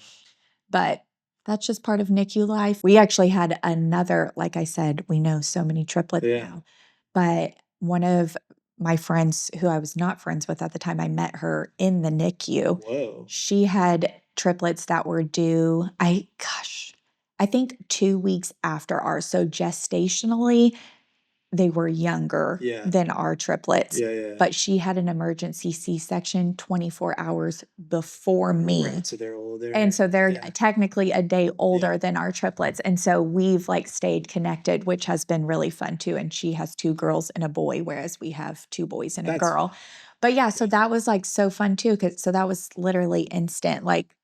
but that's just part of NICU life. We actually had another, like I said, we know so many triplets Yeah. now, but one of my friends who I was not friends with at the time, I met her in the NICU. Whoa. She had triplets that were due, I think 2 weeks after ours. So gestationally, they were younger Yeah. than our triplets, Yeah, yeah. but she had an emergency C-section 24 hours before me. Right, so they're older. And so they're Yeah. technically a day older than our triplets. And so we've like stayed connected, which has been really fun too. And she has 2 girls and a boy, whereas we have 2 boys and a That's girl. fun. But yeah, so Yeah. that was like so fun too. So that was literally instant. Like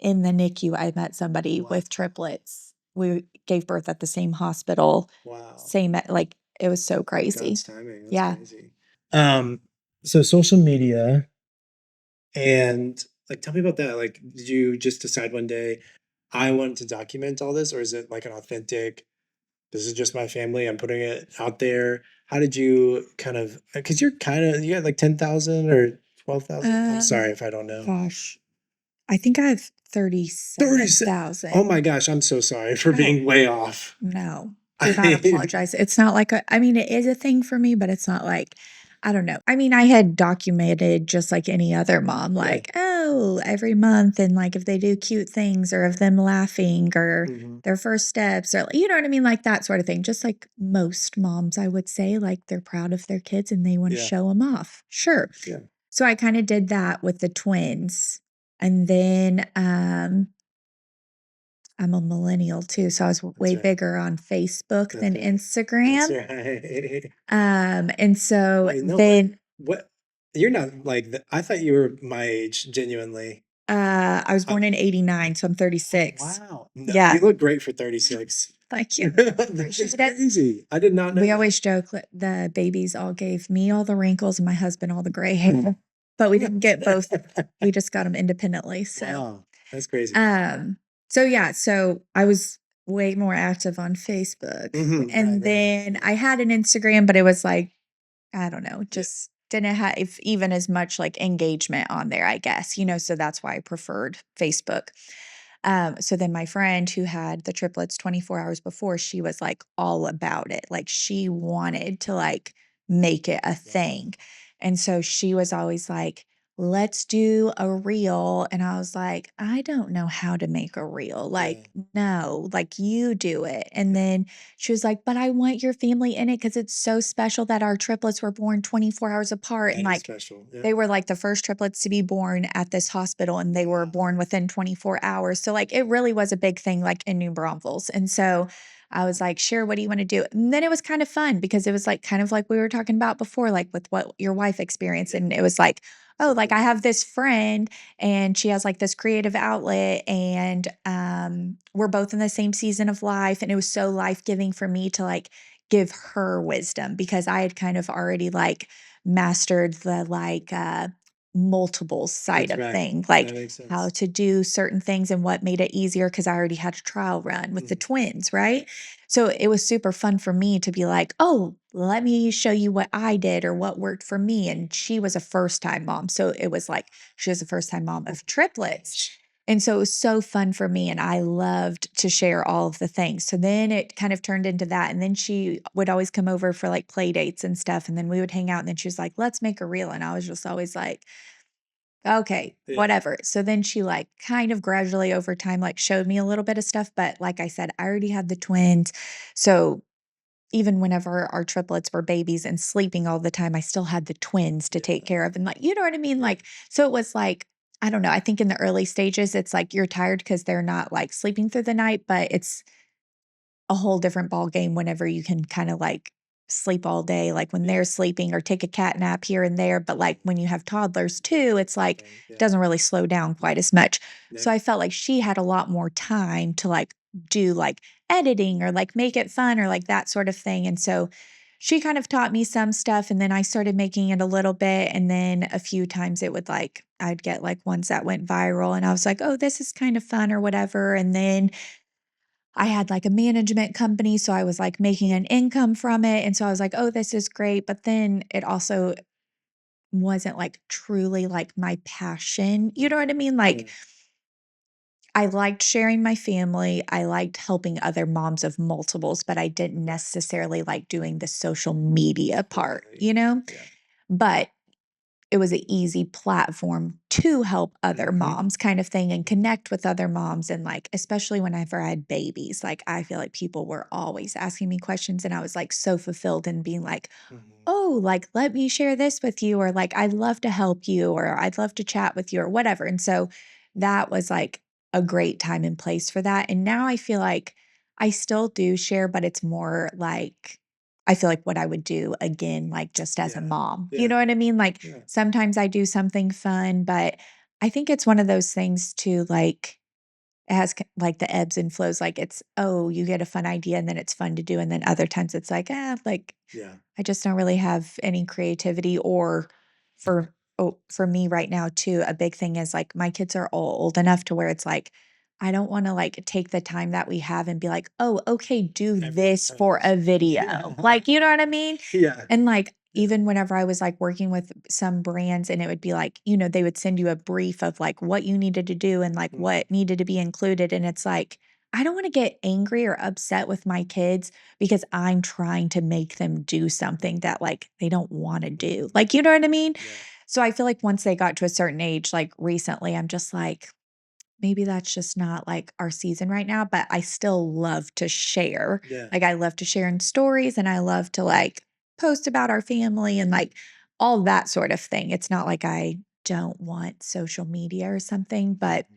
in the NICU, I met somebody Wow. with triplets. We gave birth at the same hospital. Wow. Same, like it was so crazy. God's timing. That's Yeah. crazy. So social media and like tell me about that. Like, did you just decide one day I want to document all this, or is it like an authentic, this is just my family, I'm putting it out there? How did you kind of, because you're kind of, you got like 10,000 or 12,000? I'm sorry if I don't know. Gosh, I think I have 37,000. Oh my gosh, I'm so sorry for Oh. being way off. No, do not apologize. It's not like I mean, it is a thing for me, but it's not like, I don't know. I mean, I had documented just like any other mom, Yeah. like, oh, every month, and like if they do cute things or of them laughing or Mhm. their first steps or you know what I mean, like that sort of thing. Just like most moms, I would say, like they're proud of their kids and they want to Yeah. show them off. Sure. Yeah. So I kind of did that with the twins, and then I'm a millennial too, so I was way right. bigger on Facebook than That's Instagram. right. And so Wait, no way. then What? You're not like I thought you were my age, genuinely. I was born in '89, so I'm 36. Wow. No, Yeah. you look great for 36. Thank you. That's Appreciate it. crazy. I did not know We that. always joke that the babies all gave me all the wrinkles and my husband all the gray hair, but we didn't get both. We just got them independently. So, Wow. That's crazy. so yeah, so I was way more active on Facebook, Mhm. and Right. then I had an Instagram, but it was like I don't know, just didn't have even as much like engagement on there, I guess, so that's why I preferred Facebook. So then my friend who had the triplets 24 hours before, she was like all about it. Like she wanted to like make it a thing. And so she was always like, let's do a reel. And I was like, I don't know how to make a reel. Like, no, like you do it. And then she was like, but I want your family in it because it's so special that our triplets were born 24 hours apart. And That is like, special. Yeah. they were like the first triplets to be born at this hospital, and they were born within 24 hours. So like it really was a big thing like in New Braunfels. And so I was like, sure, what do you want to do? And then it was kind of fun because it was like kind of like we were talking about before, like with what your wife experienced. And it was like, oh, like I have this friend and she has like this creative outlet, and we're both in the same season of life. And it was so life-giving for me to like give her wisdom because I had kind of already like mastered the like multiple side That's of right. things, That like makes sense. how to do certain things and what made it easier because I already had a trial run with the twins, right? So it was super fun for me to be like, oh, let me show you what I did or what worked for me. And she was a first time mom. So it was like she was a first time mom of triplets. And so it was so fun for me, and I loved to share all of the things. So then it kind of turned into that, and then she would always come over for, like, play dates and stuff, and then we would hang out, and then she was like, "Let's make a reel," and I was just always like, "Okay, Yeah. whatever." So then she, like, kind of gradually over time, like, showed me a little bit of stuff, but like I said, I already had the twins, so even whenever our triplets were babies and sleeping all the time, I still had the twins to take care of and, like, you know what I mean? Like, so it was like, I don't know, I think in the early stages, it's like you're tired because 'cause they're not, like, sleeping through the night, but it's a whole different ball game whenever you can kinda, like, sleep all day, like, when they're sleeping or take a cat nap here and there, but, like, when you have toddlers too, it's like, Different, it yeah. doesn't really slow down quite as much. So Yeah. I felt like she had a lot more time to, like, do, like, editing or, like, make it fun or, like, that sort of thing, and so she kind of taught me some stuff, and then I started making it a little bit, and then a few times it would, like I'd get, like, ones that went viral, and I was like, "Oh, this is kind of fun," or whatever, and then I had like a management company, so I was like making an income from it. And so I was like, oh, this is great. But then it also wasn't like truly like my passion. You know what I mean? Like, Yeah. I liked sharing my family. I liked helping other moms of multiples, but I didn't Right. necessarily like doing the social media part, Right. you know? Yeah. But it was an easy platform to help other Mhm. moms kind of thing and Mhm. connect with other moms and, like, especially whenever I had babies, like, I feel like people were always asking me questions, and I was, like, so fulfilled in being like, Mhm. "Oh, like, let me share this with you," or, like, "I'd love to help you," or, "I'd love to chat with you," or whatever, and so that was, like, a great time and place for that, and now I feel like I still do share, but it's more like I feel like what I would do again, like, just as a Yeah. mom, you Yeah. know what I mean? Like, Yeah. sometimes I do something fun, but I think it's one of those things too, like, it has like the ebbs and flows. Like it's, oh, you get a fun idea and then it's fun to do. And then other times it's like, like Yeah. I just don't really have any creativity or for me right now too, a big thing is like my kids are all old enough to where it's like I don't want to like take the time that we have and be like, "Oh, okay, do Every this for post. a video." Yeah. Like, you know what I mean? Yeah. And like Yeah. even whenever I was like working with some brands and it would be like, they would send you a brief of like what you needed to do and like Mhm. what needed to be included and it's like I don't want to get angry or upset with my kids because I'm trying to make them do something that, like, they don't wanna do. Mhm. Like, you know what I mean? Yeah. So I feel like once they got to a certain age, like, recently, I'm just like, maybe that's just not, like, our season right now, but I still love to share. Yeah. Like, I love to share in stories, and I love to, like, post about our family and, like, all that sort of thing. It's not like I don't want social media or something, but Mhm.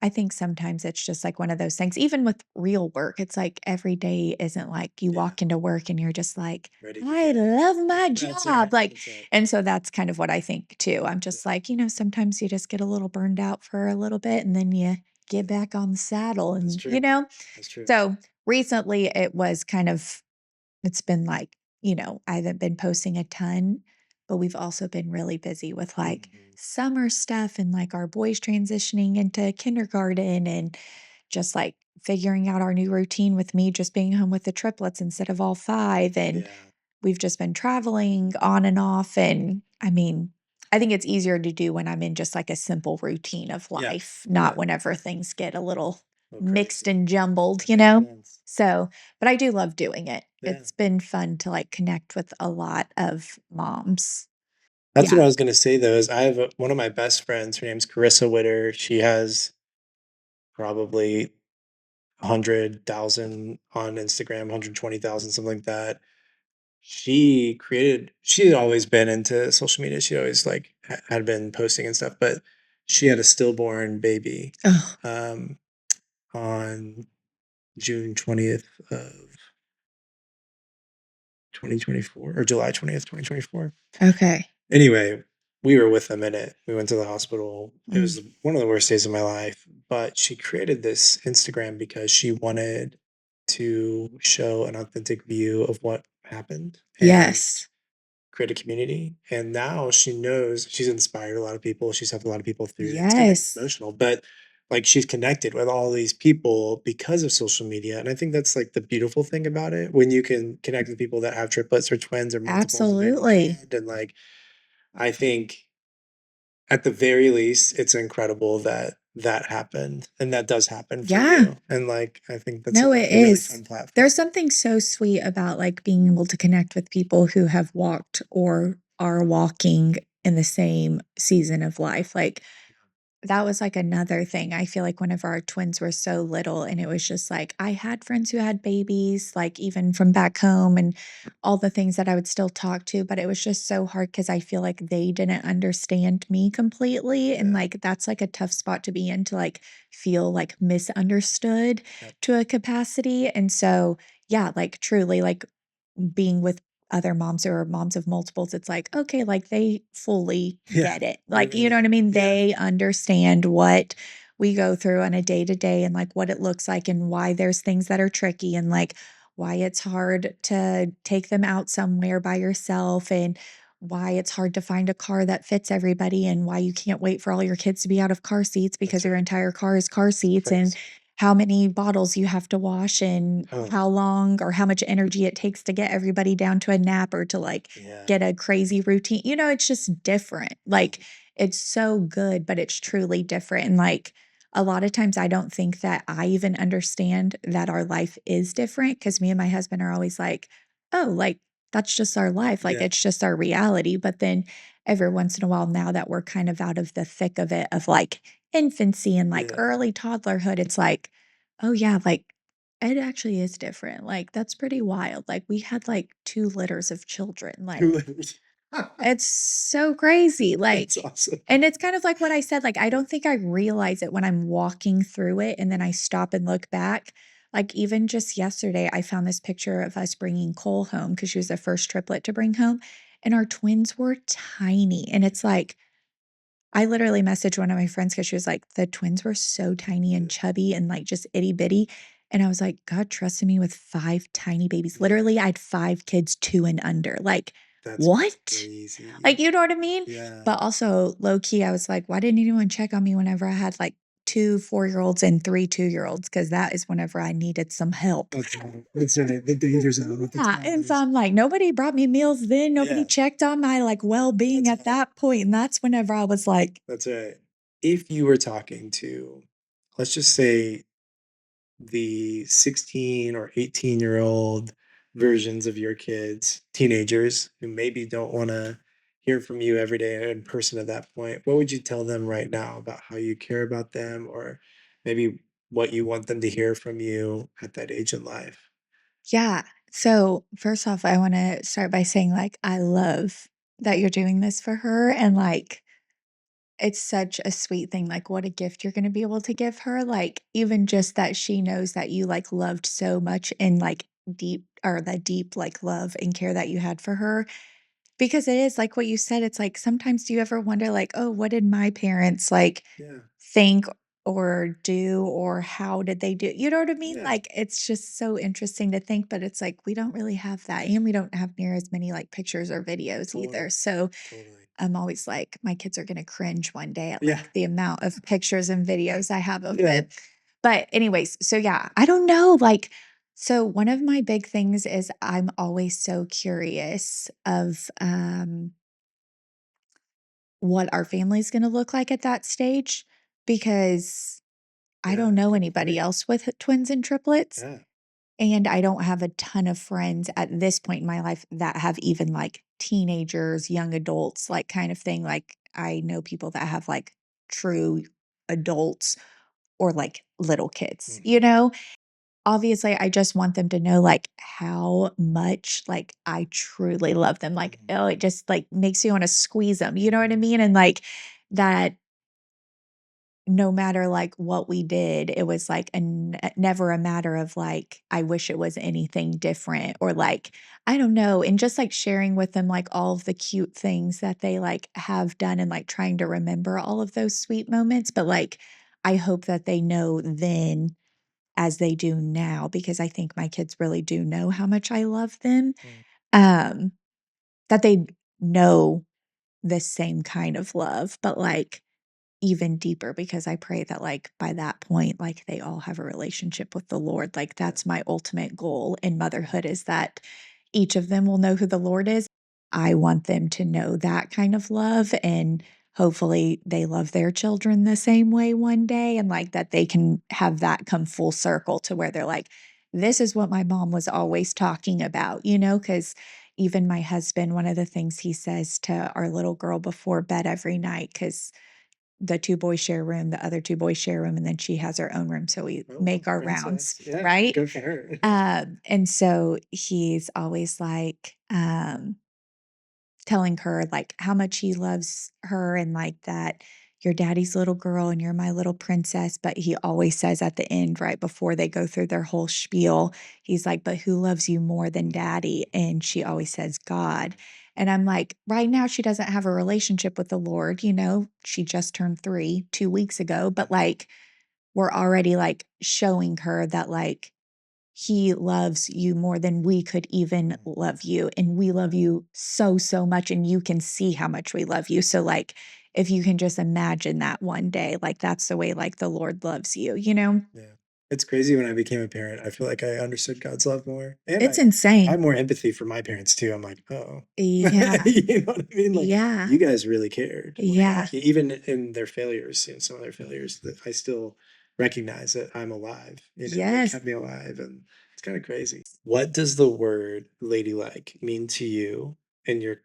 I think sometimes it's just like one of those things, even with real work, it's like every day isn't like you Yeah. walk into work and you're just like, Ready to I get it. love my That's job. right. Like, That's right. and so that's kind of what I think too. I'm Yeah. just like, sometimes you just get a little burned out for a little bit and then you get Yeah. back on the saddle That's and, true. That's true. so recently it was kind of it's been like, I haven't been posting a ton, but we've also been really busy with like Mhm. summer stuff and like our boys transitioning into kindergarten and just like figuring out our new routine with me just being home with the triplets instead of all five. And Yeah. we've just been traveling on and off. And I mean, I think it's easier to do when I'm in just like a simple routine of Yeah. life, not Yeah. whenever things get a little Oh, mixed crazy. and jumbled, That makes sense. So, but I do love doing it. Yeah. It's been fun to like connect with a lot of moms. That's what Yeah. I was gonna say though, is I have one of my best friends, her name's Carissa Witter. She has probably 100,000 on Instagram, 120,000, something like that. She had always been into social media. She always like had been posting and stuff, but she had a stillborn baby Oh, um, on June 20th of 2024 or July 20th, 2024. okay. Anyway, we were with them in it. We went to the hospital. It Mm. was one of the worst days of my life, but she created this Instagram because she wanted to show an authentic view of what happened and Yes. create a community. And now she knows she's inspired a lot of people. She's helped a lot of people through it. It's getting Yes. emotional, but like she's connected with all these people because of social media. And I think that's like the beautiful thing about it when you can connect with people that have triplets or twins or multiples of any Absolutely. kind. And like, I think at the very least, it's incredible that that happened and that does happen for Yeah. you. And like, I think that's No, it a really is. fun platform. There's something so sweet about like being able to connect with people who have walked or are walking in the same season of life. Like that was, like, another thing. I feel like whenever our twins were so little and it was just, like, I had friends who had babies, like, even from back home and all the things that I would still talk to, but it was just so hard because I feel like they didn't understand me completely, and, Yeah. like, that's, like, a tough spot to be in to, like, feel, like, misunderstood Yep. to a capacity, and so, yeah, like, truly, like, being with other moms or moms of multiples, it's like, okay, like they fully Yeah. get it. They Like, you really know what I mean? yeah. They understand what we go through on a day to day and like what it looks like and why there's things that are tricky and like why it's hard to take them out somewhere by yourself and why it's hard to find a car that fits everybody and why you can't wait for all your kids to be out of car seats because That's your right. entire car is car seats and Facts. how many bottles you have to wash and Oh, how long or how much energy it takes to get everybody down to a nap or to like yeah. get a crazy routine. You know, it's just different. Like Mhm. it's so good, but it's truly different. And like a lot of times I don't think that I even understand that our life is different because me and my husband are always like, oh, like that's just our life. Like Yeah. it's just our reality. But then every once in a while, now that we're kind of out of the thick of it, of like infancy and like Yeah. early toddlerhood, it's like, oh, yeah, like, it actually is different, like, that's pretty wild, like, we had, like, 2 litters of children, like, 2 letters. it's so crazy, That's like awesome. and it's kind of like what I said, like, I don't think I realize it when I'm walking through it, and then I stop and look back. Like, even just yesterday, I found this picture of us bringing Cole home because she was the first triplet to bring home, and our twins were tiny, and it's like, I literally messaged one of my friends because she was like, "The twins were so tiny Yeah. and chubby and, like, just itty bitty," and I was like, "God trusted me with 5 tiny babies." Yeah. Literally, I had 5 kids 2 and under, like, That's what? crazy. Like, you know what I mean? Yeah. But also, low key, I was like, "Why didn't anyone check on me whenever I had, like, 2 4-year-olds and 3 2-year-olds?" Because that is whenever I needed some help. That's right. That's right. The danger zone with the Yeah, and so toddlers. I'm like, nobody brought me meals then, nobody Yeah. checked on my, like, well-being That's at right. that point, and that's whenever I was like, That's right. If you were talking to, let's just say, the 16 or 18-year-old versions of your kids, teenagers who maybe don't wanna hear from you every day in person at that point, what would you tell them right now about how you care about them or maybe what you want them to hear from you at that age in life? yeah. So, first off, I wanna start by saying, like, I love that you're doing this for her, and, like, it's such a sweet thing, like, what a gift you're gonna be able to give her, like, even just that she knows that you, like, loved so much and, like, the deep, like, love and care that you had for her. Because it is like what you said, it's like, sometimes do you ever wonder like, "Oh, what did my parents, like, Yeah. think or do, or how did they do" you know what I mean? Yeah. Like, it's just so interesting to think, but it's like, we don't really have that, and we don't have near as many, like, pictures or videos either, Totally. so Totally. I'm always like, my kids are gonna cringe one day at, Yeah. like, the amount of pictures and videos I have of Yeah. it. But anyways, so yeah, I don't know, like so one of my big things is I'm always so curious of, what our family's gonna look like at that stage because I don't Yeah. know Good anybody point. else with twins and triplets, Yeah. and I don't have a ton of friends at this point in my life that have even, like, teenagers, young adults, like, kind of thing, like, I know people that have, like, true adults or, like, little kids, Mhm. you know? Obviously, I just want them to know, like, how much, like, I truly love them, like, Mhm. oh, it just, like, makes you wanna squeeze them. You know what I Mhm. mean? And, like, that no matter, like, what we did, it was, like, never a matter of, like, I wish it was anything different or, like, I don't know, and just, like, sharing with them, like, all of the cute things that they, like, have done and, like, trying to remember all of those sweet moments, but, like, I hope that they know then as they do now because I think my kids really do know how much I love them, Mm. um, that they know the same kind of love, but, like, even deeper because I pray that, like, by that point, like, they all have a relationship with the Lord, like, Yeah. that's my ultimate goal in Mhm. motherhood is that each of them will know who the Lord is. I want them to know that kind of love, and hopefully they love their children the same way one day, and, like, that they can have that come full circle to where they're like, "This is what my mom was always talking about," you know, because even my husband, one of the things he says to our little girl before bed every night, because the 2 boys share a room, the other 2 boys share a room, and then she has her own room, so we make our rounds, Princess. Yeah, right? good for her. And so he's always like, telling her, like, how much he loves her and, like, that "You're daddy's little girl and you're my little princess," but he always says at the end, right before they go through their whole spiel, he's like, "But who loves you more than daddy?" And she always says, "God." And I'm like, right now, she doesn't have a relationship with the Lord, you know? She just turned 3 2 weeks ago, but, like, we're already, like, showing her that, like, he loves you more than we could even love you, and we love you so, so much, and you can see how much we love you, so, like, if you can just imagine that one day, like, that's the way, like, the Lord loves you, you know? Yeah. It's crazy when I became a parent, I feel like I understood God's love more, and It's I insane. have more empathy for my parents too, I'm like, "Oh." Yeah. You know what I mean? Like, Yeah. you guys really cared. Like, Yeah. even in their failures, some of their failures that I still recognize that I'm alive, they Yes. kept me alive, and it's kinda crazy. What does the word "ladylike" mean to you in your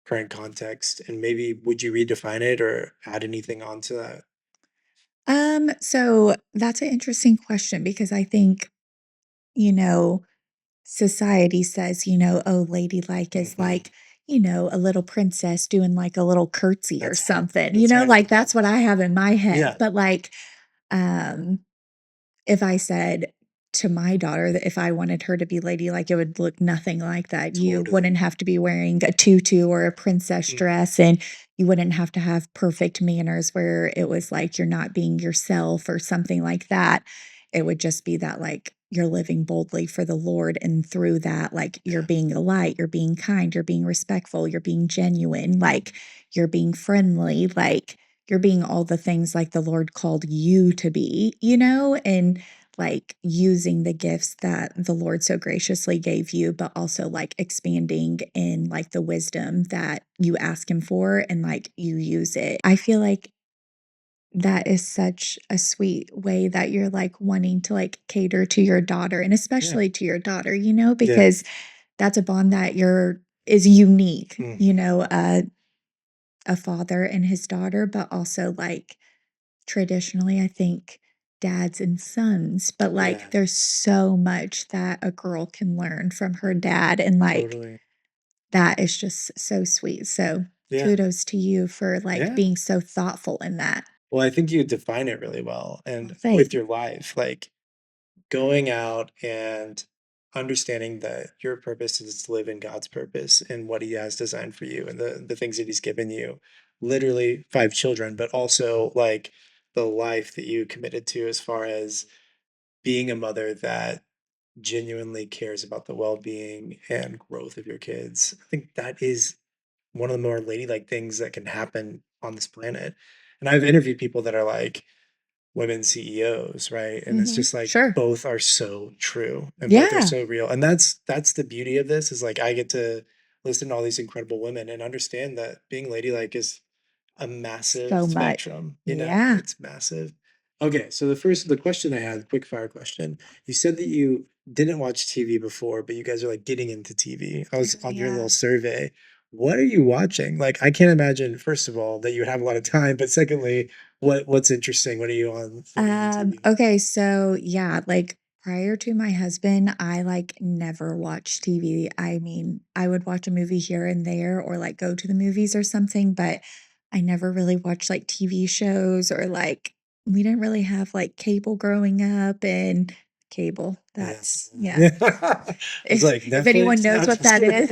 current context? And maybe would you redefine it or add anything onto that? So that's an interesting question because I think, you know, society says, "Oh, ladylike is Mhm. like, a little princess doing like a little curtsy or That's heavy. something," That's like heavy. that's what I have in my head. Yeah, But like, um, if I said to my daughter that if I wanted her to be ladylike, it would look nothing like that. You totally. wouldn't have to be wearing a tutu or a princess Mhm. dress, and you wouldn't have to have perfect manners where it was like you're not being yourself or something like that. It would just be that, like, you're living boldly for the Lord, and through that, like, you're Yeah. being a light, you're being kind, you're being respectful, you're being genuine, like, you're being friendly, like, you're being all the things like the Lord called you to be, and like using the gifts that the Lord so graciously gave you, but also like expanding in like the wisdom that you ask Him for and like you use it. I feel like that is such a sweet way that you're like wanting to like cater to your daughter and Yeah. especially to your daughter, Yeah. because that's a bond that you're is unique, Mhm. a father and his daughter, but also like traditionally, I think dads and sons, but, like, Yeah, there's so much that a girl can learn from her dad, and, like, totally. that is just so sweet, so Yeah. kudos to you for, like, Yeah. being so thoughtful in that. Well, I think you define it really well, Well, and with thanks. your life, like, going out and understanding that your purpose is to live in God's purpose and what He has designed for you and the things that He's given you. Literally 5 children, but also, like, the life that you committed to as far as being a mother that genuinely cares about the well-being and growth of your kids. I think that is one of the more ladylike things that can happen on this planet. And I've interviewed people that are like women CEOs, right? And it's Mhm. just like Sure. both are so true and both are Yeah. so real. And that's the beauty of this is like I get to listen to all these incredible women and understand that being ladylike is a massive So much. spectrum, Yeah. it's massive. Okay, so the question I had, quick fire question. You said that you didn't watch TV before, but you guys are like getting into TV. I was on your little Yeah. survey. What are you watching? Like, I can't imagine, first of all, that you would have a lot of time, but secondly, what's interesting? What are you on? What are you on TV? Okay, so yeah, like prior to my husband, I like never watched TV. I mean, I would watch a movie here and there or like go to the movies or something, but I never really watched like TV shows or like we didn't really have like cable growing up and cable. Yeah. That's yeah. Yeah. I was like, If anyone Netflix? No, knows I'm what just that kidding. is.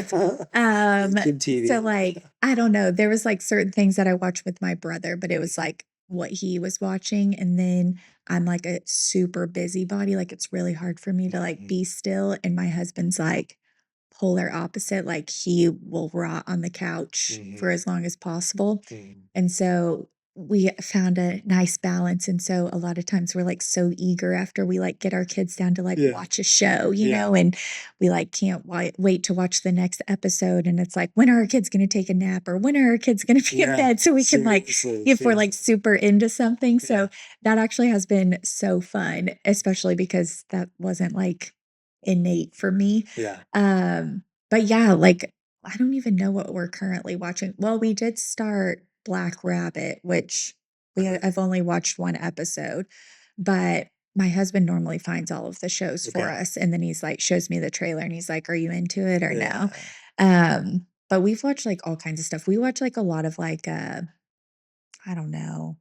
Keep So, TV. like, I don't know, there was, like, certain things that I watched with my brother, but it was, like, what he was watching, and then I'm, like, a super busybody, like, it's really hard for me to, like, Mhm, be still, and my husband's, like, polar opposite, like, he will rot on the couch for mhm, as long as possible, mhm. and so we found a nice balance, and so a lot of times we're, like, so eager after we, like, get our kids down to, like, Yeah, watch a show, yeah, and we, like, can't wait to watch the next episode, and it's like, "When are our kids gonna take a nap?" or "When are our kids gonna be in yeah. bed?" So we can, like Seriously, if we're, like, seriously. super into something, Yeah, so that actually has been so fun, especially because that wasn't, like, innate for me, yeah. but yeah, like, I don't even know what we're currently watching. Well, we did start Black Rabbit, which I've only watched one episode, but my husband normally finds all of the shows for Okay. us, and then he's like, shows me the trailer, and he's like, "Are you into it or no?" Yeah. But we've watched like all kinds of stuff. We watch like a lot of like I don't know,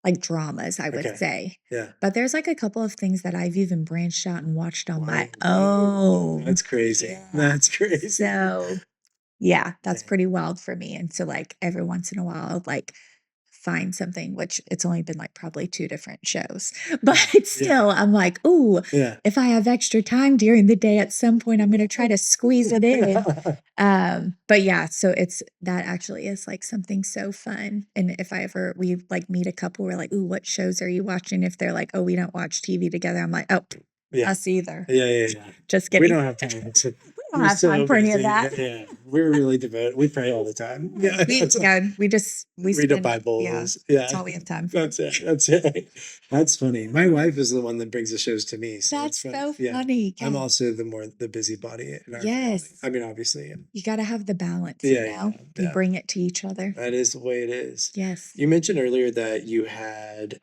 like dramas, I would Okay. say. Yeah. But there's like a couple of things that I've even branched out and watched on my Whoa. own. That's crazy. Yeah. That's crazy. So yeah, that's Dang. pretty wild for me. And so like every once in a while, I'll like find something, which it's only been like probably 2 different shows. But Yeah. still, I'm like, "Ooh, Yeah. if I have extra time during the day at some point, I'm gonna try to squeeze it in." But yeah, so it's that actually is like something so fun. And if I ever we like meet a couple, we're like, "Ooh, what shows are you watching?" If they're like, "Oh, we don't watch TV together," I'm like, "Oh, Yeah. us either." Yeah. Just We kidding. don't have time. We don't We're have time so for any of busy. that. Yeah. We're really devoted. We pray all the time. Yeah. We That's yeah, we just we read the spend yeah, Bibles. that's Yeah. all we have time for. That's it. That's it. That's funny. My wife is the one that brings the shows to me. So That's it's funny. so Yeah. funny. I'm Yeah. also the busybody in our family. Yes. I mean, obviously. You gotta have the balance, you Yeah. know? You Yeah. bring it to each other. That is the way it is. Yes. You mentioned earlier that you had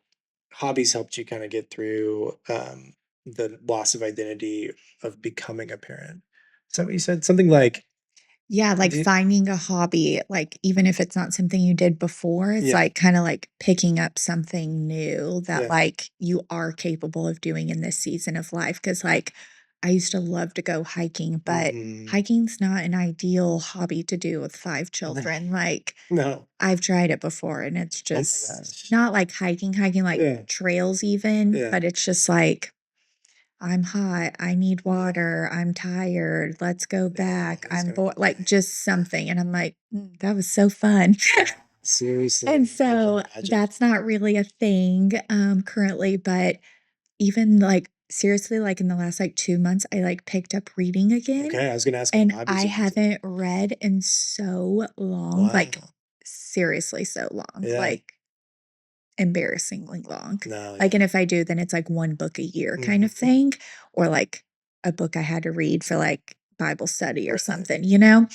hobbies helped you kind of get through the loss of identity of becoming a parent. Is that what you said? Something like, Yeah, like do you- finding a hobby, like even if it's not something you did before, it's yeah, like kinda like picking up something new that yeah, like you are capable of doing in this season of life. Cause like I used to love to go hiking, but hmm hiking's not an ideal hobby to do with 5 no, children. Like no. I've tried it before and it's Oh my just gosh. not like hiking like Yeah, trails even, yeah. but it's just like, "I'm hot, I need water, I'm tired, let's go Man, back, that's I'm gotta be bored," like dang. just something, and I'm like, "That was so fun." And Seriously, I can so imagine. that's not really a thing, currently, but even like seriously, like in the last like 2 months, I like picked up reading again, Okay, I was gonna ask what and hobbies I you're into. haven't read in so long, like Wow. seriously so long, Yeah. like embarrassingly long. No, Like, yeah. and if I do, then it's like 1 book a year kind of Mhm. thing, or like a book I had to read for like Bible study or Right. something, you know?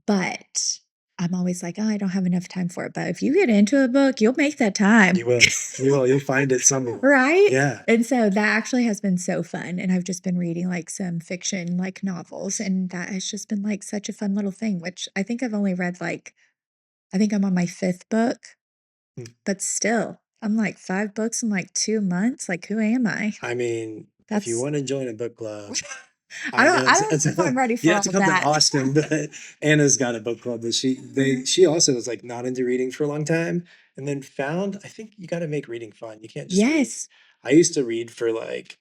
But I'm always like, "Oh, I don't have enough time for it." But if you get into a book, you'll make that time. You will. You will. You'll find it somewhere. Right? Yeah. And so that actually has been so fun, and I've just been reading, like, some fiction, like, novels, and that has just been, like, such a fun little thing, which I think I've only read, like I think I'm on my 5th book, Mm. but still, I'm like, 5 books in, like, 2 months? Like, who am I? I mean, if you That's want to join a book club, I I don't know I don't know if I'm ready you for have all to of come to that. Austin, but Anna's got a book club that she also was like not into reading for a long time and then found I think you got to make reading fun. You can't just read. Yes. I used to read for like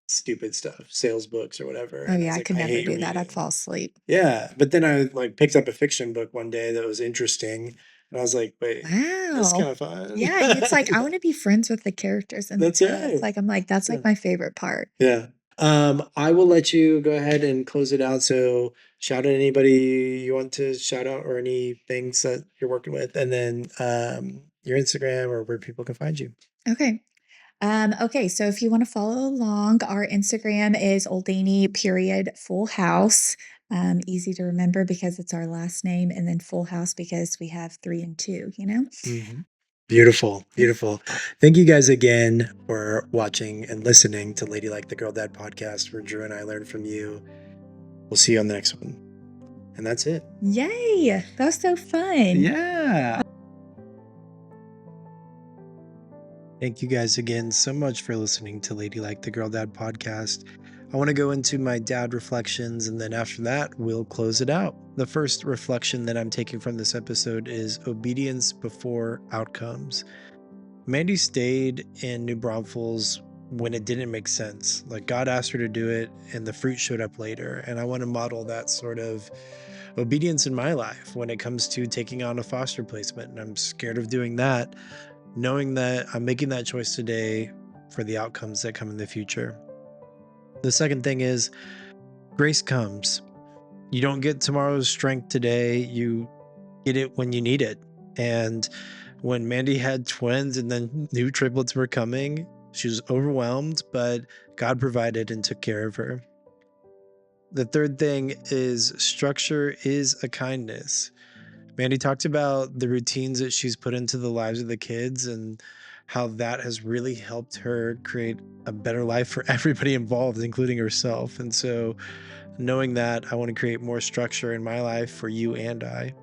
stupid stuff, sales books or whatever, Oh, and I yeah, was I like, could I never hate do that, I'd reading. fall asleep. Yeah, but then I like picked up a fiction book one day that was interesting, and I was like, wait, this is kind Wow. of fun. Yeah, and it's like, I wanna be friends with the characters in the That's book, right. like, I'm like, that's, Yeah. like, my favorite part. Yeah. I will let you go ahead and close it out. So shout out anybody you want to shout out or any things that you're working with, and then your Instagram or where people can find you. Okay. Okay, so if you wanna follow along, our Instagram is Oldani period Full House. Easy to remember because it's our last name, and then Full House because we have 3 and 2, you know? Mhm. Beautiful, Yeah. beautiful. Thank you guys again for watching and listening to Ladylike the Girl Dad podcast, where Drew and I learn from you. We'll see you on the next one. And that's it. Yay! That was so fun. Yeah. Thank you guys again so much for listening to Ladylike the Girl Dad podcast. I want to go into my dad reflections, and then after that, we'll close it out. The first reflection that I'm taking from this episode is obedience before outcomes. Mandi stayed in New Braunfels when it didn't make sense. Like God asked her to do it, and the fruit showed up later. And I want to model that sort of obedience in my life when it comes to taking on a foster placement. And I'm scared of doing that, knowing that I'm making that choice today for the outcomes that come in the future. The second thing is grace comes. You don't get tomorrow's strength today, you get it when you need it. And when Mandi had twins and then new triplets were coming, she was overwhelmed, but God provided and took care of her. The third thing is structure is a kindness. Mandy talked about the routines that she's put into the lives of the kids and how that has really helped her create a better life for everybody involved, including herself. And so, knowing that, I want to create more structure in my life for you and I.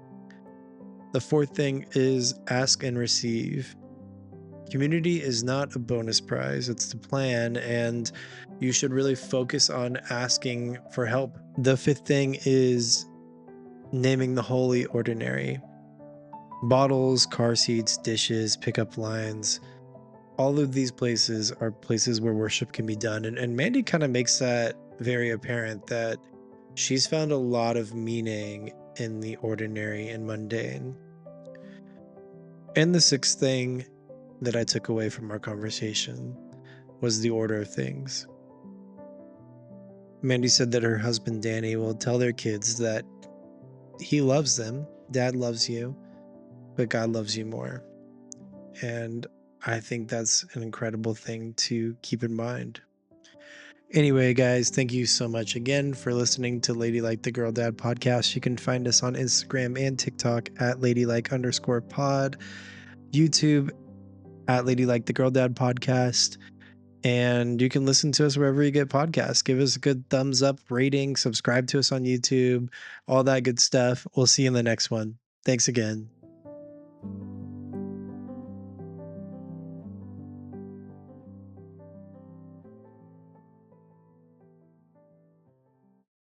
The fourth thing is ask and receive. Community is not a bonus prize, it's the plan, and you should really focus on asking for help. The fifth thing is naming the holy ordinary. Bottles, car seats, dishes, pickup lines, all of these places are places where worship can be done. And Mandy kind of makes that very apparent that she's found a lot of meaning in the ordinary and mundane. And the sixth thing that I took away from our conversation was the order of things. Mandy said that her husband Danny will tell their kids that he loves them, dad loves you, but God loves you more. And I think that's an incredible thing to keep in mind. Anyway, guys, thank you so much again for listening to Ladylike the Girl Dad podcast. You can find us on Instagram and TikTok at ladylike_pod, YouTube at Ladylike the Girl Dad podcast. And you can listen to us wherever you get podcasts. Give us a good thumbs up rating, subscribe to us on YouTube, all that good stuff. We'll see you in the next one. Thanks again.